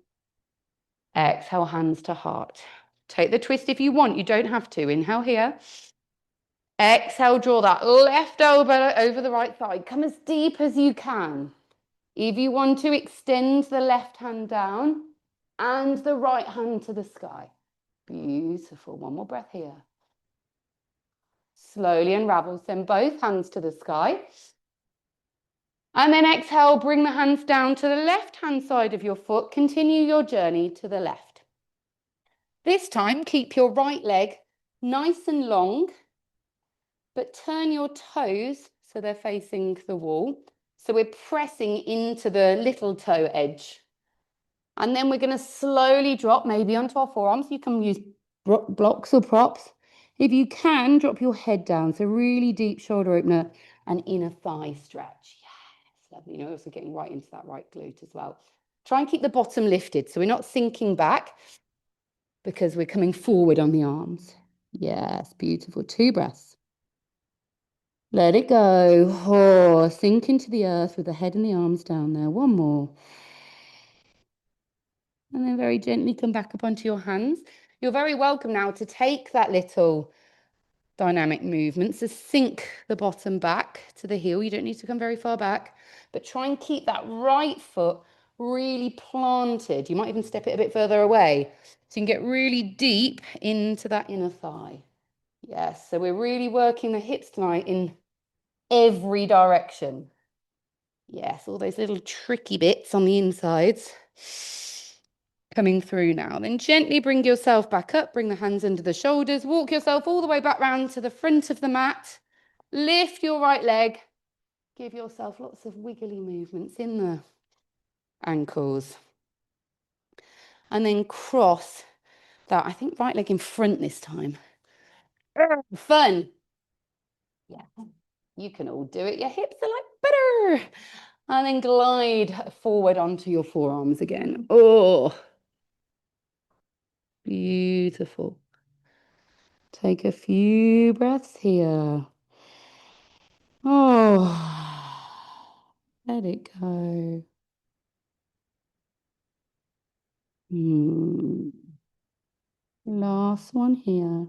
Exhale, hands to heart. Take the twist if you want. You don't have to. Inhale here. Exhale, draw that left elbow over the right side. Come as deep as you can. If you want to, extend the left hand down and the right hand to the sky. Beautiful. One more breath here. Slowly unravel. Send both hands to the sky. And then exhale, bring the hands down to the left-hand side of your foot. Continue your journey to the left. This time, keep your right leg nice and long, but turn your toes so they're facing the wall. So we're pressing into the little toe edge. And then we're going to slowly drop maybe onto our forearms. You can use blocks or props. If you can, drop your head down. So really deep shoulder opener and inner thigh stretch. Yes, lovely. You're also getting right into that right glute as well. Try and keep the bottom lifted so we're not sinking back because we're coming forward on the arms. Yes, beautiful. 2 breaths. Let it go. Oh, sink into the earth with the head and the arms down there. One more. And then very gently come back up onto your hands. You're very welcome now to take that little dynamic movement. So sink the bottom back to the heel. You don't need to come very far back, but try and keep that right foot really planted. You might even step it a bit further away so you can get really deep into that inner thigh. Yes, so we're really working the hips tonight in every direction. Yes, all those little tricky bits on the insides coming through now. Then gently bring yourself back up, bring the hands under the shoulders, walk yourself all the way back round to the front of the mat, lift your right leg, give yourself lots of wiggly movements in the ankles, and then cross that, I think, right leg in front this time. Fun. Yeah, you can all do it. Your hips are like butter. And then glide forward onto your forearms again. Oh, beautiful. Take a few breaths here. Oh, let it go. Hmm. Last one here.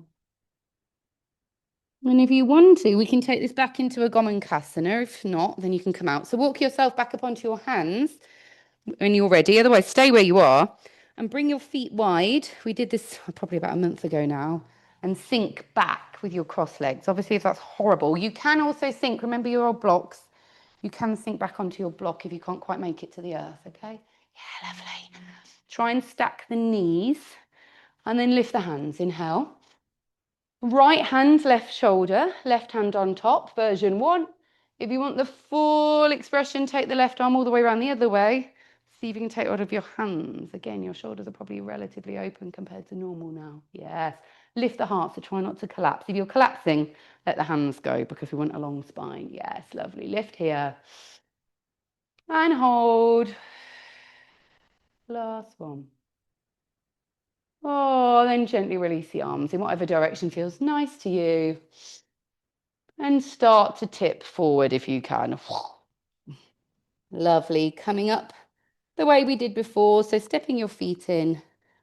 And if you want to, we can take this back into a Gomankasana. If not, then you can come out. So walk yourself back up onto your hands when you're ready. Otherwise, stay where you are and bring your feet wide. We did this probably about a month ago now. And sink back with your cross legs. Obviously, if that's horrible, you can also sink. Remember your old blocks. You can sink back onto your block if you can't quite make it to the earth, okay? Yeah, lovely. Try and stack the knees and then lift the hands. Inhale. Right hand, left shoulder, left hand on top, version 1. If you want the full expression, take the left arm all the way around the other way. See if you can take it out of your hands. Again, your shoulders are probably relatively open compared to normal now. Yes. Lift the heart, so try not to collapse. If you're collapsing, let the hands go because we want a long spine. Yes, lovely. Lift here. And hold. Last one. Oh, then gently release the arms in whatever direction feels nice to you. And start to tip forward if you can. Lovely. Coming up the way we did before. So stepping your feet in,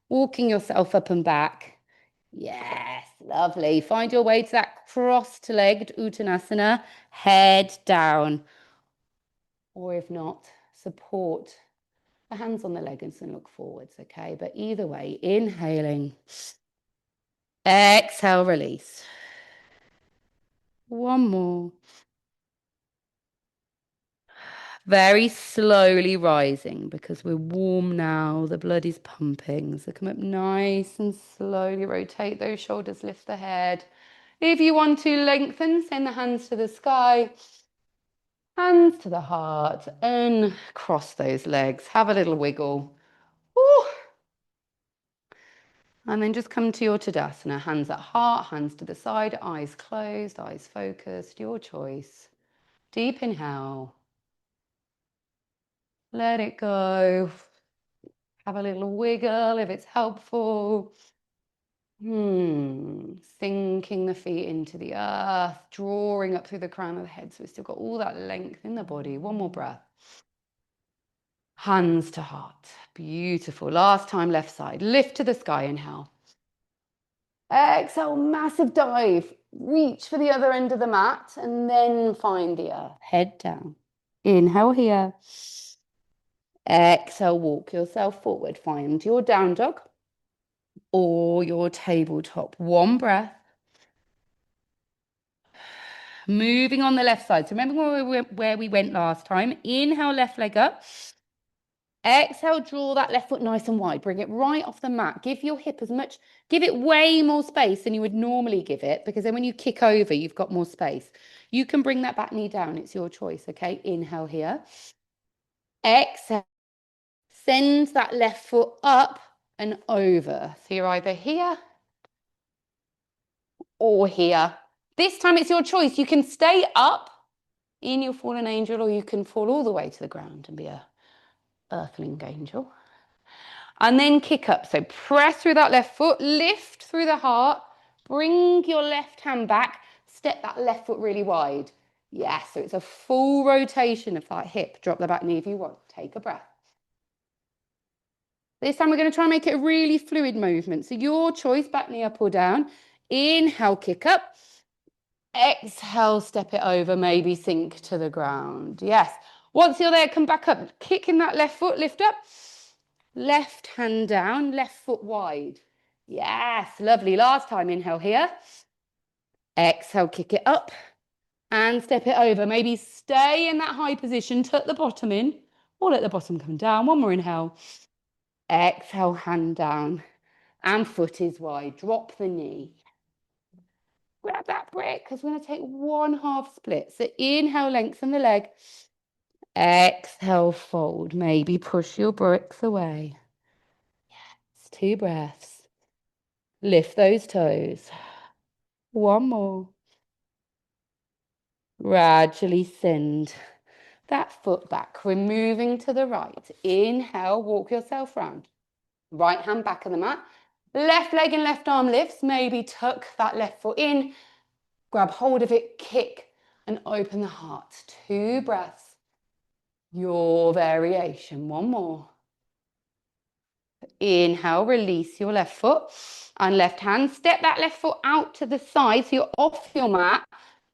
walking yourself up and back. Yes, lovely. Find your way to that cross-legged Uttanasana, head down. Or if not, support the hands on the legs and look forwards, okay? But either way, inhaling. Exhale, release. One more. Very slowly rising because we're warm now. The blood is pumping. So come up nice and slowly. Rotate those shoulders, lift the head. If you want to lengthen, send the hands to the sky. Hands to the heart and cross those legs. Have a little wiggle. Woo. And then just come to your Tadasana. Hands at heart, hands to the side, eyes closed, eyes focused. Your choice. Deep inhale. Let it go. Have a little wiggle if it's helpful. Sinking the feet into the earth, drawing up through the crown of the head. So we've still got all that length in the body. One more breath. Hands to heart. Beautiful. Last time, left side. Lift to the sky. Inhale. Exhale, massive dive. Reach for the other end of the mat and then find the earth. Head down. Inhale here. Exhale, walk yourself forward. Find your down dog or your tabletop. One breath. Moving on the left side. So remember where we went last time. Inhale, left leg up. Exhale, draw that left foot nice and wide. Bring it right off the mat. Give your hip as much, give it way more space than you would normally give it, because then when you kick over, you've got more space. You can bring that back knee down. It's your choice, okay? Inhale here. Exhale. Send that left foot up and over. So you're either here or here. This time it's your choice. You can stay up in your fallen angel, or you can fall all the way to the ground and be a earthling angel. And then kick up. So press through that left foot, lift through the heart, bring your left hand back, step that left foot really wide. Yes, so it's a full rotation of that hip. Drop the back knee if you want. Take a breath. This time we're going to try and make it a really fluid movement. So your choice, back knee up or down. Inhale, kick up. Exhale, step it over, maybe sink to the ground. Yes. Once you're there, come back up. Kicking that left foot, lift up. Left hand down, left foot wide. Yes, lovely. Last time, inhale here. Exhale, kick it up and step it over. Maybe stay in that high position, tuck the bottom in, or let the bottom come down. One more inhale. Exhale, hand down and foot is wide. Drop the knee. Grab that brick because we're going to take one half split. So inhale, lengthen the leg. Exhale, fold. Maybe push your bricks away. Yes, 2 breaths. Lift those toes. One more. Gradually send that foot back. We're moving to the right. Inhale, walk yourself round. Right hand back of the mat. Left leg and left arm lifts. Maybe tuck that left foot in. Grab hold of it, kick, and open the heart. 2 breaths. Your variation. One more. Inhale, release your left foot and left hand. Step that left foot out to the side so you're off your mat,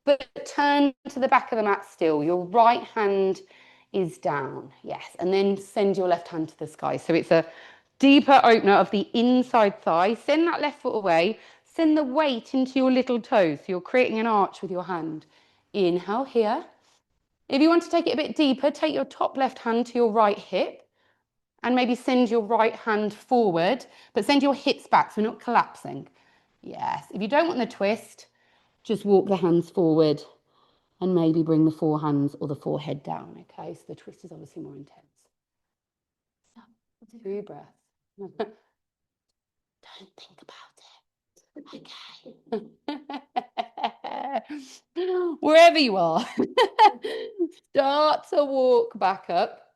but turn to the back of the mat still. Your right hand is down. Yes. And then send your left hand to the sky. So it's a deeper opener of the inside thigh. Send that left foot away. Send the weight into your little toes. So you're creating an arch with your hand. Inhale here. If you want to take it a bit deeper, take your top left hand to your right hip and maybe send your right hand forward, but send your hips back so you're not collapsing. Yes. If you don't want the twist, just walk the hands forward and maybe bring the forehands or the forehead down. Okay, so the twist is obviously more intense. 2 breaths. Don't think about it. Okay. Wherever you are, start to walk back up.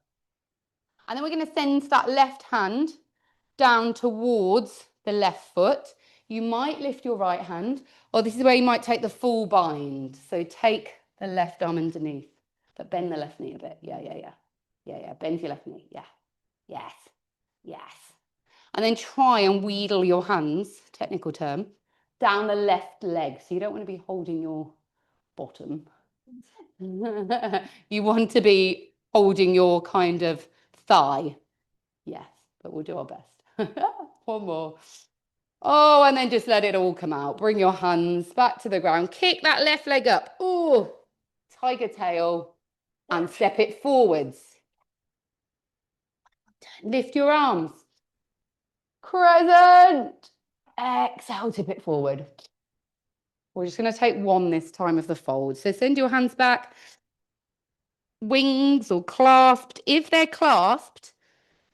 And then we're going to send that left hand down towards the left foot. You might lift your right hand, or this is where you might take the full bind. So take the left arm underneath, but bend the left knee a bit. Yeah. Bend your left knee. Yeah. Yes. And then try and wheedle your hands, technical term, down the left leg. So you don't want to be holding your bottom. You want to be holding your kind of thigh. Yes, but we'll do our best. One more. Oh, and then just let it all come out. Bring your hands back to the ground. Kick that left leg up. Oh, tiger tail. And step it forwards. Lift your arms. Crescent. Exhale, tip it forward. We're just going to take one this time of the fold. So send your hands back. Wings or clasped. If they're clasped,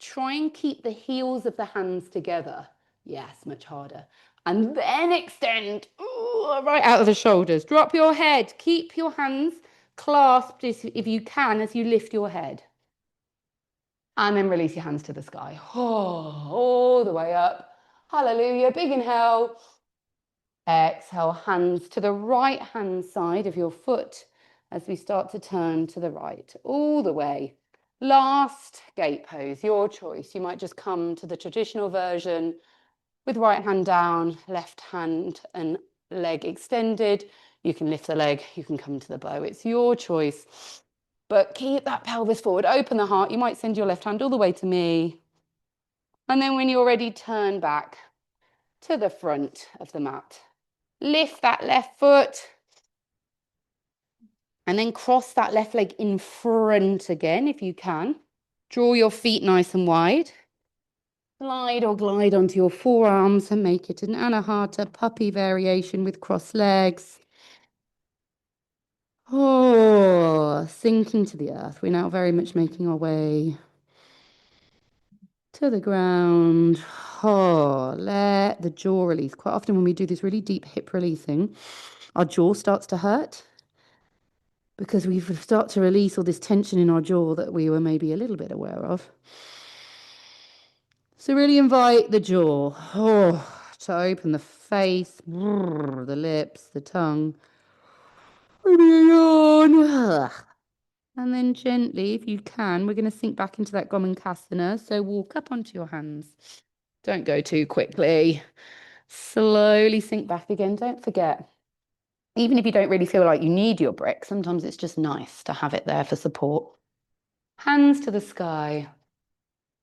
try and keep the heels of the hands together. Yes, much harder. And then extend right out of the shoulders. Drop your head. Keep your hands clasped if you can as you lift your head. And then release your hands to the sky. Oh, all the way up. Hallelujah. Big inhale. Exhale, hands to the right hand side of your foot as we start to turn to the right, all the way. Last gate pose, your choice. You might just come to the traditional version with right hand down, left hand and leg extended. You can lift the leg, you can come to the bow. It's your choice. But keep that pelvis forward, open the heart. You might send your left hand all the way to me. And then when you're ready, turn back to the front of the mat. Lift that left foot. And then cross that left leg in front again, if you can. Draw your feet nice and wide. Slide or glide onto your forearms and make it an anahata puppy variation with crossed legs. Oh, sinking to the earth. We're now very much making our way to the ground. Oh, let the jaw release. Quite often when we do this really deep hip releasing, our jaw starts to hurt because we start to release all this tension in our jaw that we were maybe a little bit aware of. So really invite the jaw to open the face, the lips, the tongue. Maybe a yawn. And then gently, if you can, we're going to sink back into that Gomukhasana. So walk up onto your hands. Don't go too quickly. Slowly sink back again. Don't forget, even if you don't really feel like you need your brick, sometimes it's just nice to have it there for support. Hands to the sky.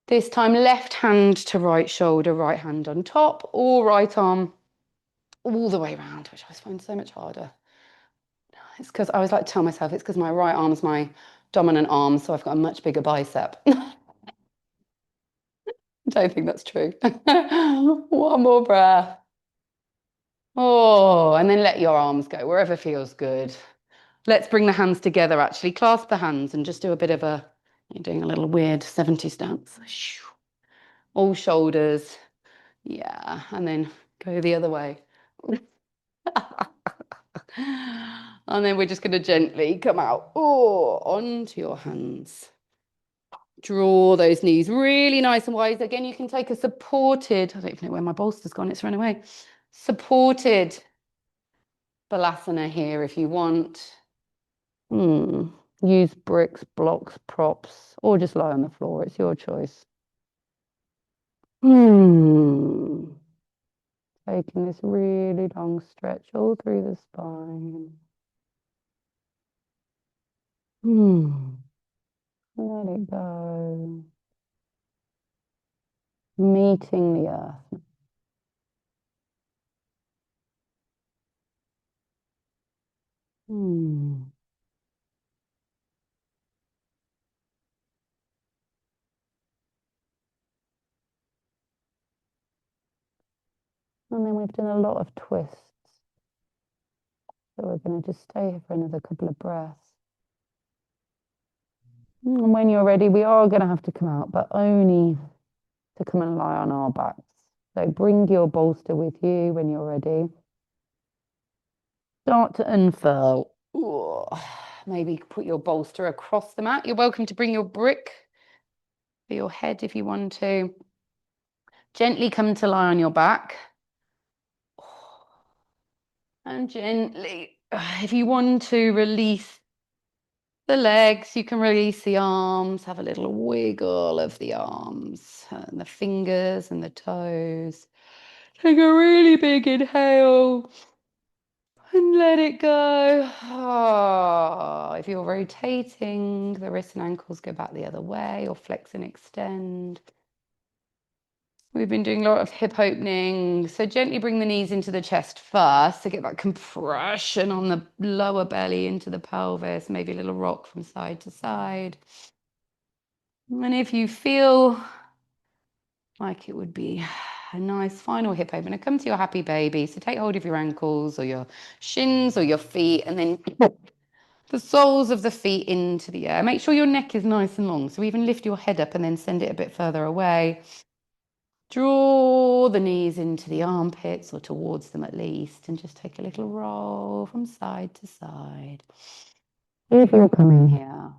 This time, left hand to right shoulder, right hand on top, or right arm all the way around, which I find so much harder. It's because I always like to tell myself it's because my right arm's my dominant arm, so I've got a much bigger bicep. I don't think that's true. One more breath. Oh, and then let your arms go wherever feels good. Let's bring the hands together, actually. Clasp the hands and just do a bit of a, you're doing a little weird 70s dance. All shoulders. Yeah. And then go the other way. And then we're just going to gently come out. Oh, onto your hands. Draw those knees really nice and wide. Again, you can take a supported, I don't even know where my bolster's gone, it's run away. Supported balasana here if you want. Use bricks, blocks, props, or just lie on the floor. It's your choice. Taking this really long stretch all through the spine. Let it go. Meeting the earth. And then we've done a lot of twists. So we're going to just stay here for another couple of breaths. And when you're ready, we are going to have to come out, but only to come and lie on our backs. So bring your bolster with you when you're ready. Start to unfurl. Ooh. Maybe put your bolster across the mat. You're welcome to bring your brick for your head if you want to. Gently come to lie on your back. And gently, if you want to release the legs, you can release the arms, have a little wiggle of the arms and the fingers and the toes. Take a really big inhale and let it go. Oh, if you're rotating, the wrists and ankles go back the other way or flex and extend. We've been doing a lot of hip opening. So gently bring the knees into the chest first to get that compression on the lower belly into the pelvis, maybe a little rock from side to side. And if you feel like it would be a nice final hip opener, come to your happy baby. So take hold of your ankles or your shins or your feet and then the soles of the feet into the air. Make sure your neck is nice and long. So even lift your head up and then send it a bit further away. Draw the knees into the armpits or towards them at least, and just take a little roll from side to side. If you're coming here.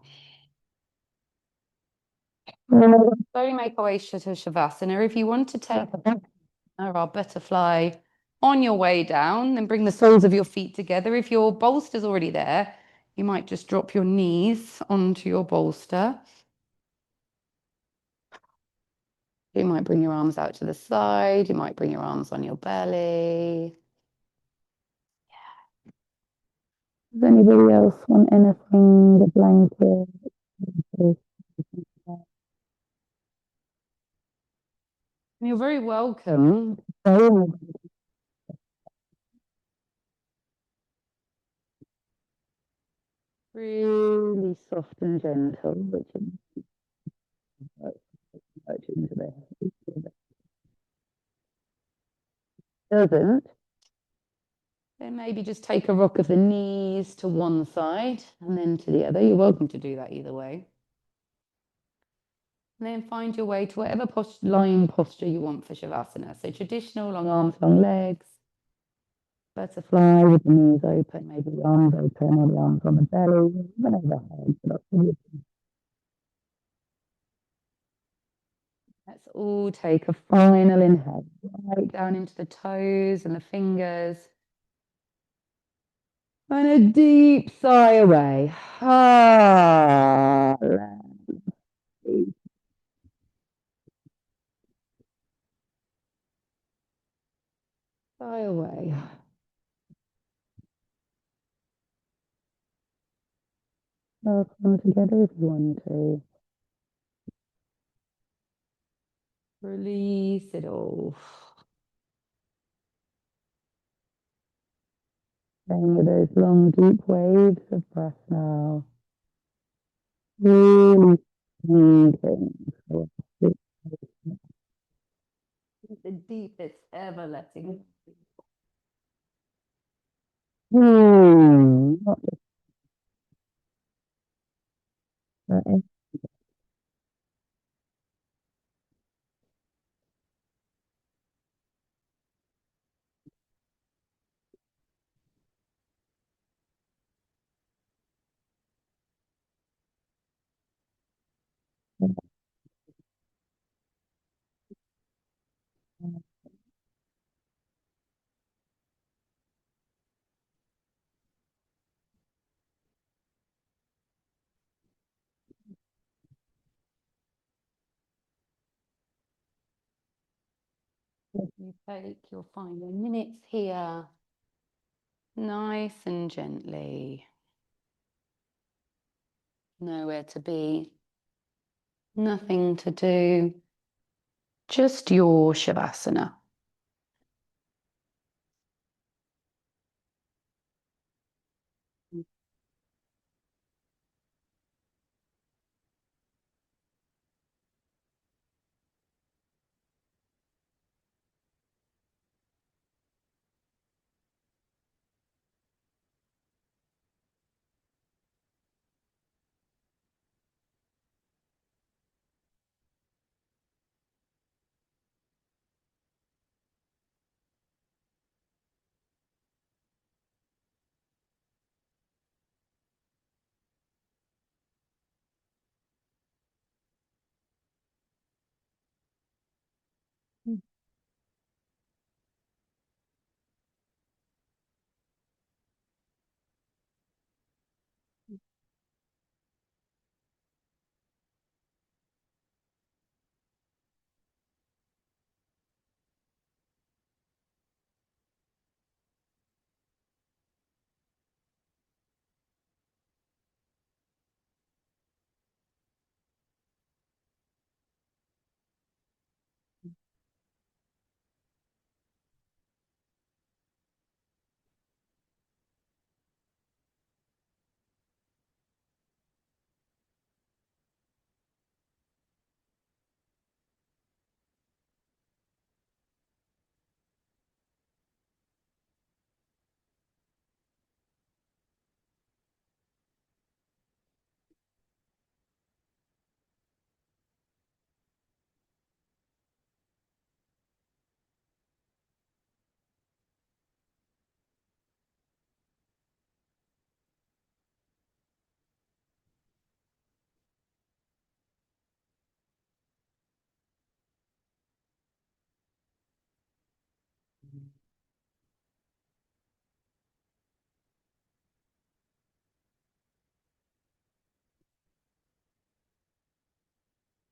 Slowly make our way to Shavasana. If you want to take our butterfly on your way down, then bring the soles of your feet together. If your bolster's already there, you might just drop your knees onto your bolster. You might bring your arms out to the side. You might bring your arms on your belly. Does anybody else want anything? The blanket? You're very welcome. Really soft and gentle, which doesn't. Then maybe just take a rock of the knees to one side and then to the other. You're welcome to do that either way. And then find your way to whatever lying posture you want for Shavasana. So traditional, long arms, long legs. Butterfly with the knees open, maybe the arms open or the arms on the belly, whatever. Let's all take a final inhale, right down into the toes and the fingers. And a deep sigh away. Ah, sigh away. Come together if you want to. Release it all. Staying with those long, deep waves of breath now. Really breathing. The deepest ever letting. Not just letting. You take your final minutes here, nice and gently. Nowhere to be, nothing to do, just your Shavasana.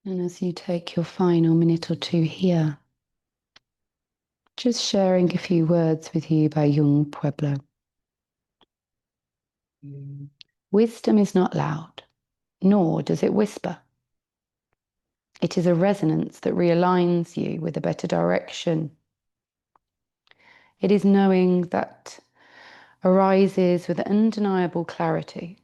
And as you take your final minute or two here, just sharing a few words with you by young Pueblo. Wisdom is not loud, nor does it whisper. It is a resonance that realigns you with a better direction. It is knowing that arises with undeniable clarity.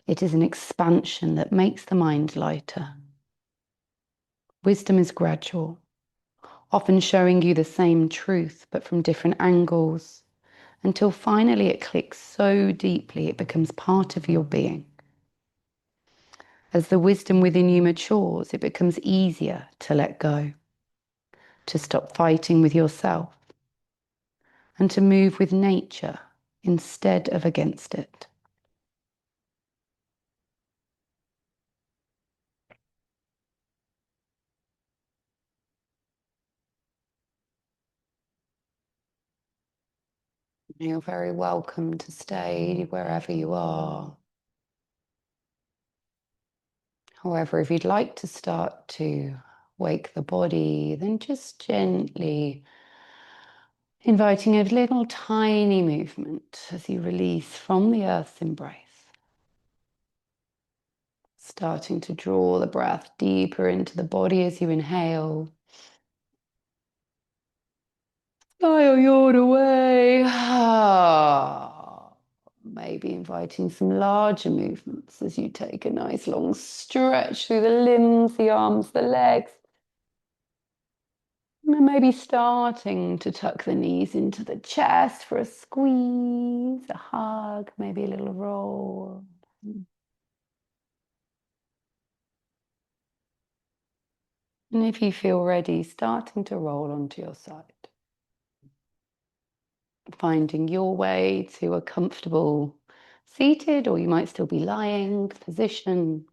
It is an expansion that makes the mind lighter. Wisdom is gradual, often showing you the same truth, but from different angles, until finally it clicks so deeply it becomes part of your being. As the wisdom within you matures, it becomes easier to let go, to stop fighting with yourself, and to move with nature instead of against it. You're very welcome to stay wherever you are. However, if you'd like to start to wake the body, then just gently inviting a little tiny movement as you release from the earth's embrace. Starting to draw the breath deeper into the body as you inhale. Smile yawn away. Maybe inviting some larger movements as you take a nice long stretch through the limbs, the arms, the legs. And maybe starting to tuck the knees into the chest for a squeeze, a hug, maybe a little roll. And if you feel ready, starting to roll onto your side. Finding your way to a comfortable seated, or you might still be lying position.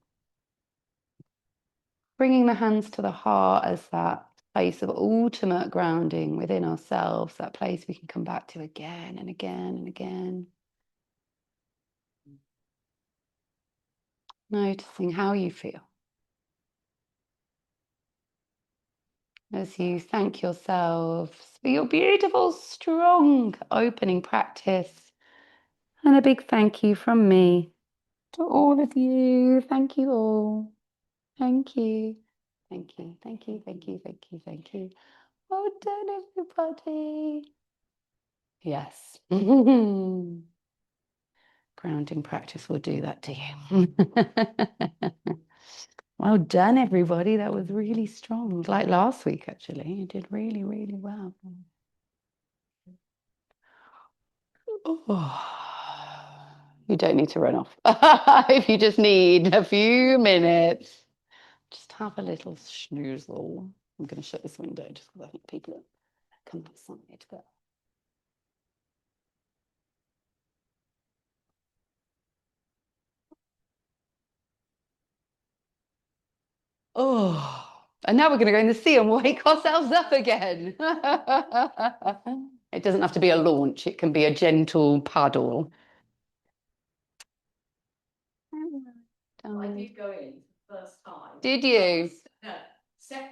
Bringing the hands to the heart as that place of ultimate grounding within ourselves, that place we can come back to again and again and again. Noticing how you feel as you thank yourselves for your beautiful, strong opening practice. And a big thank you from me to all of you. Thank you all. Thank you. Thank you. Thank you. Thank you. Thank you. Thank you. Well done, everybody. Yes. Grounding practice will do that to you. Well done, everybody. That was really strong. Like last week, actually. You did really, really well. Oh, you don't need to run off. If you just need a few minutes, just have a little schnoozle. I'm going to shut this window just because I think people are coming outside. But oh, and now we're going to go in the sea and wake ourselves up again. It doesn't have to be a launch, it can be a gentle paddle. I did go in first time. Did you?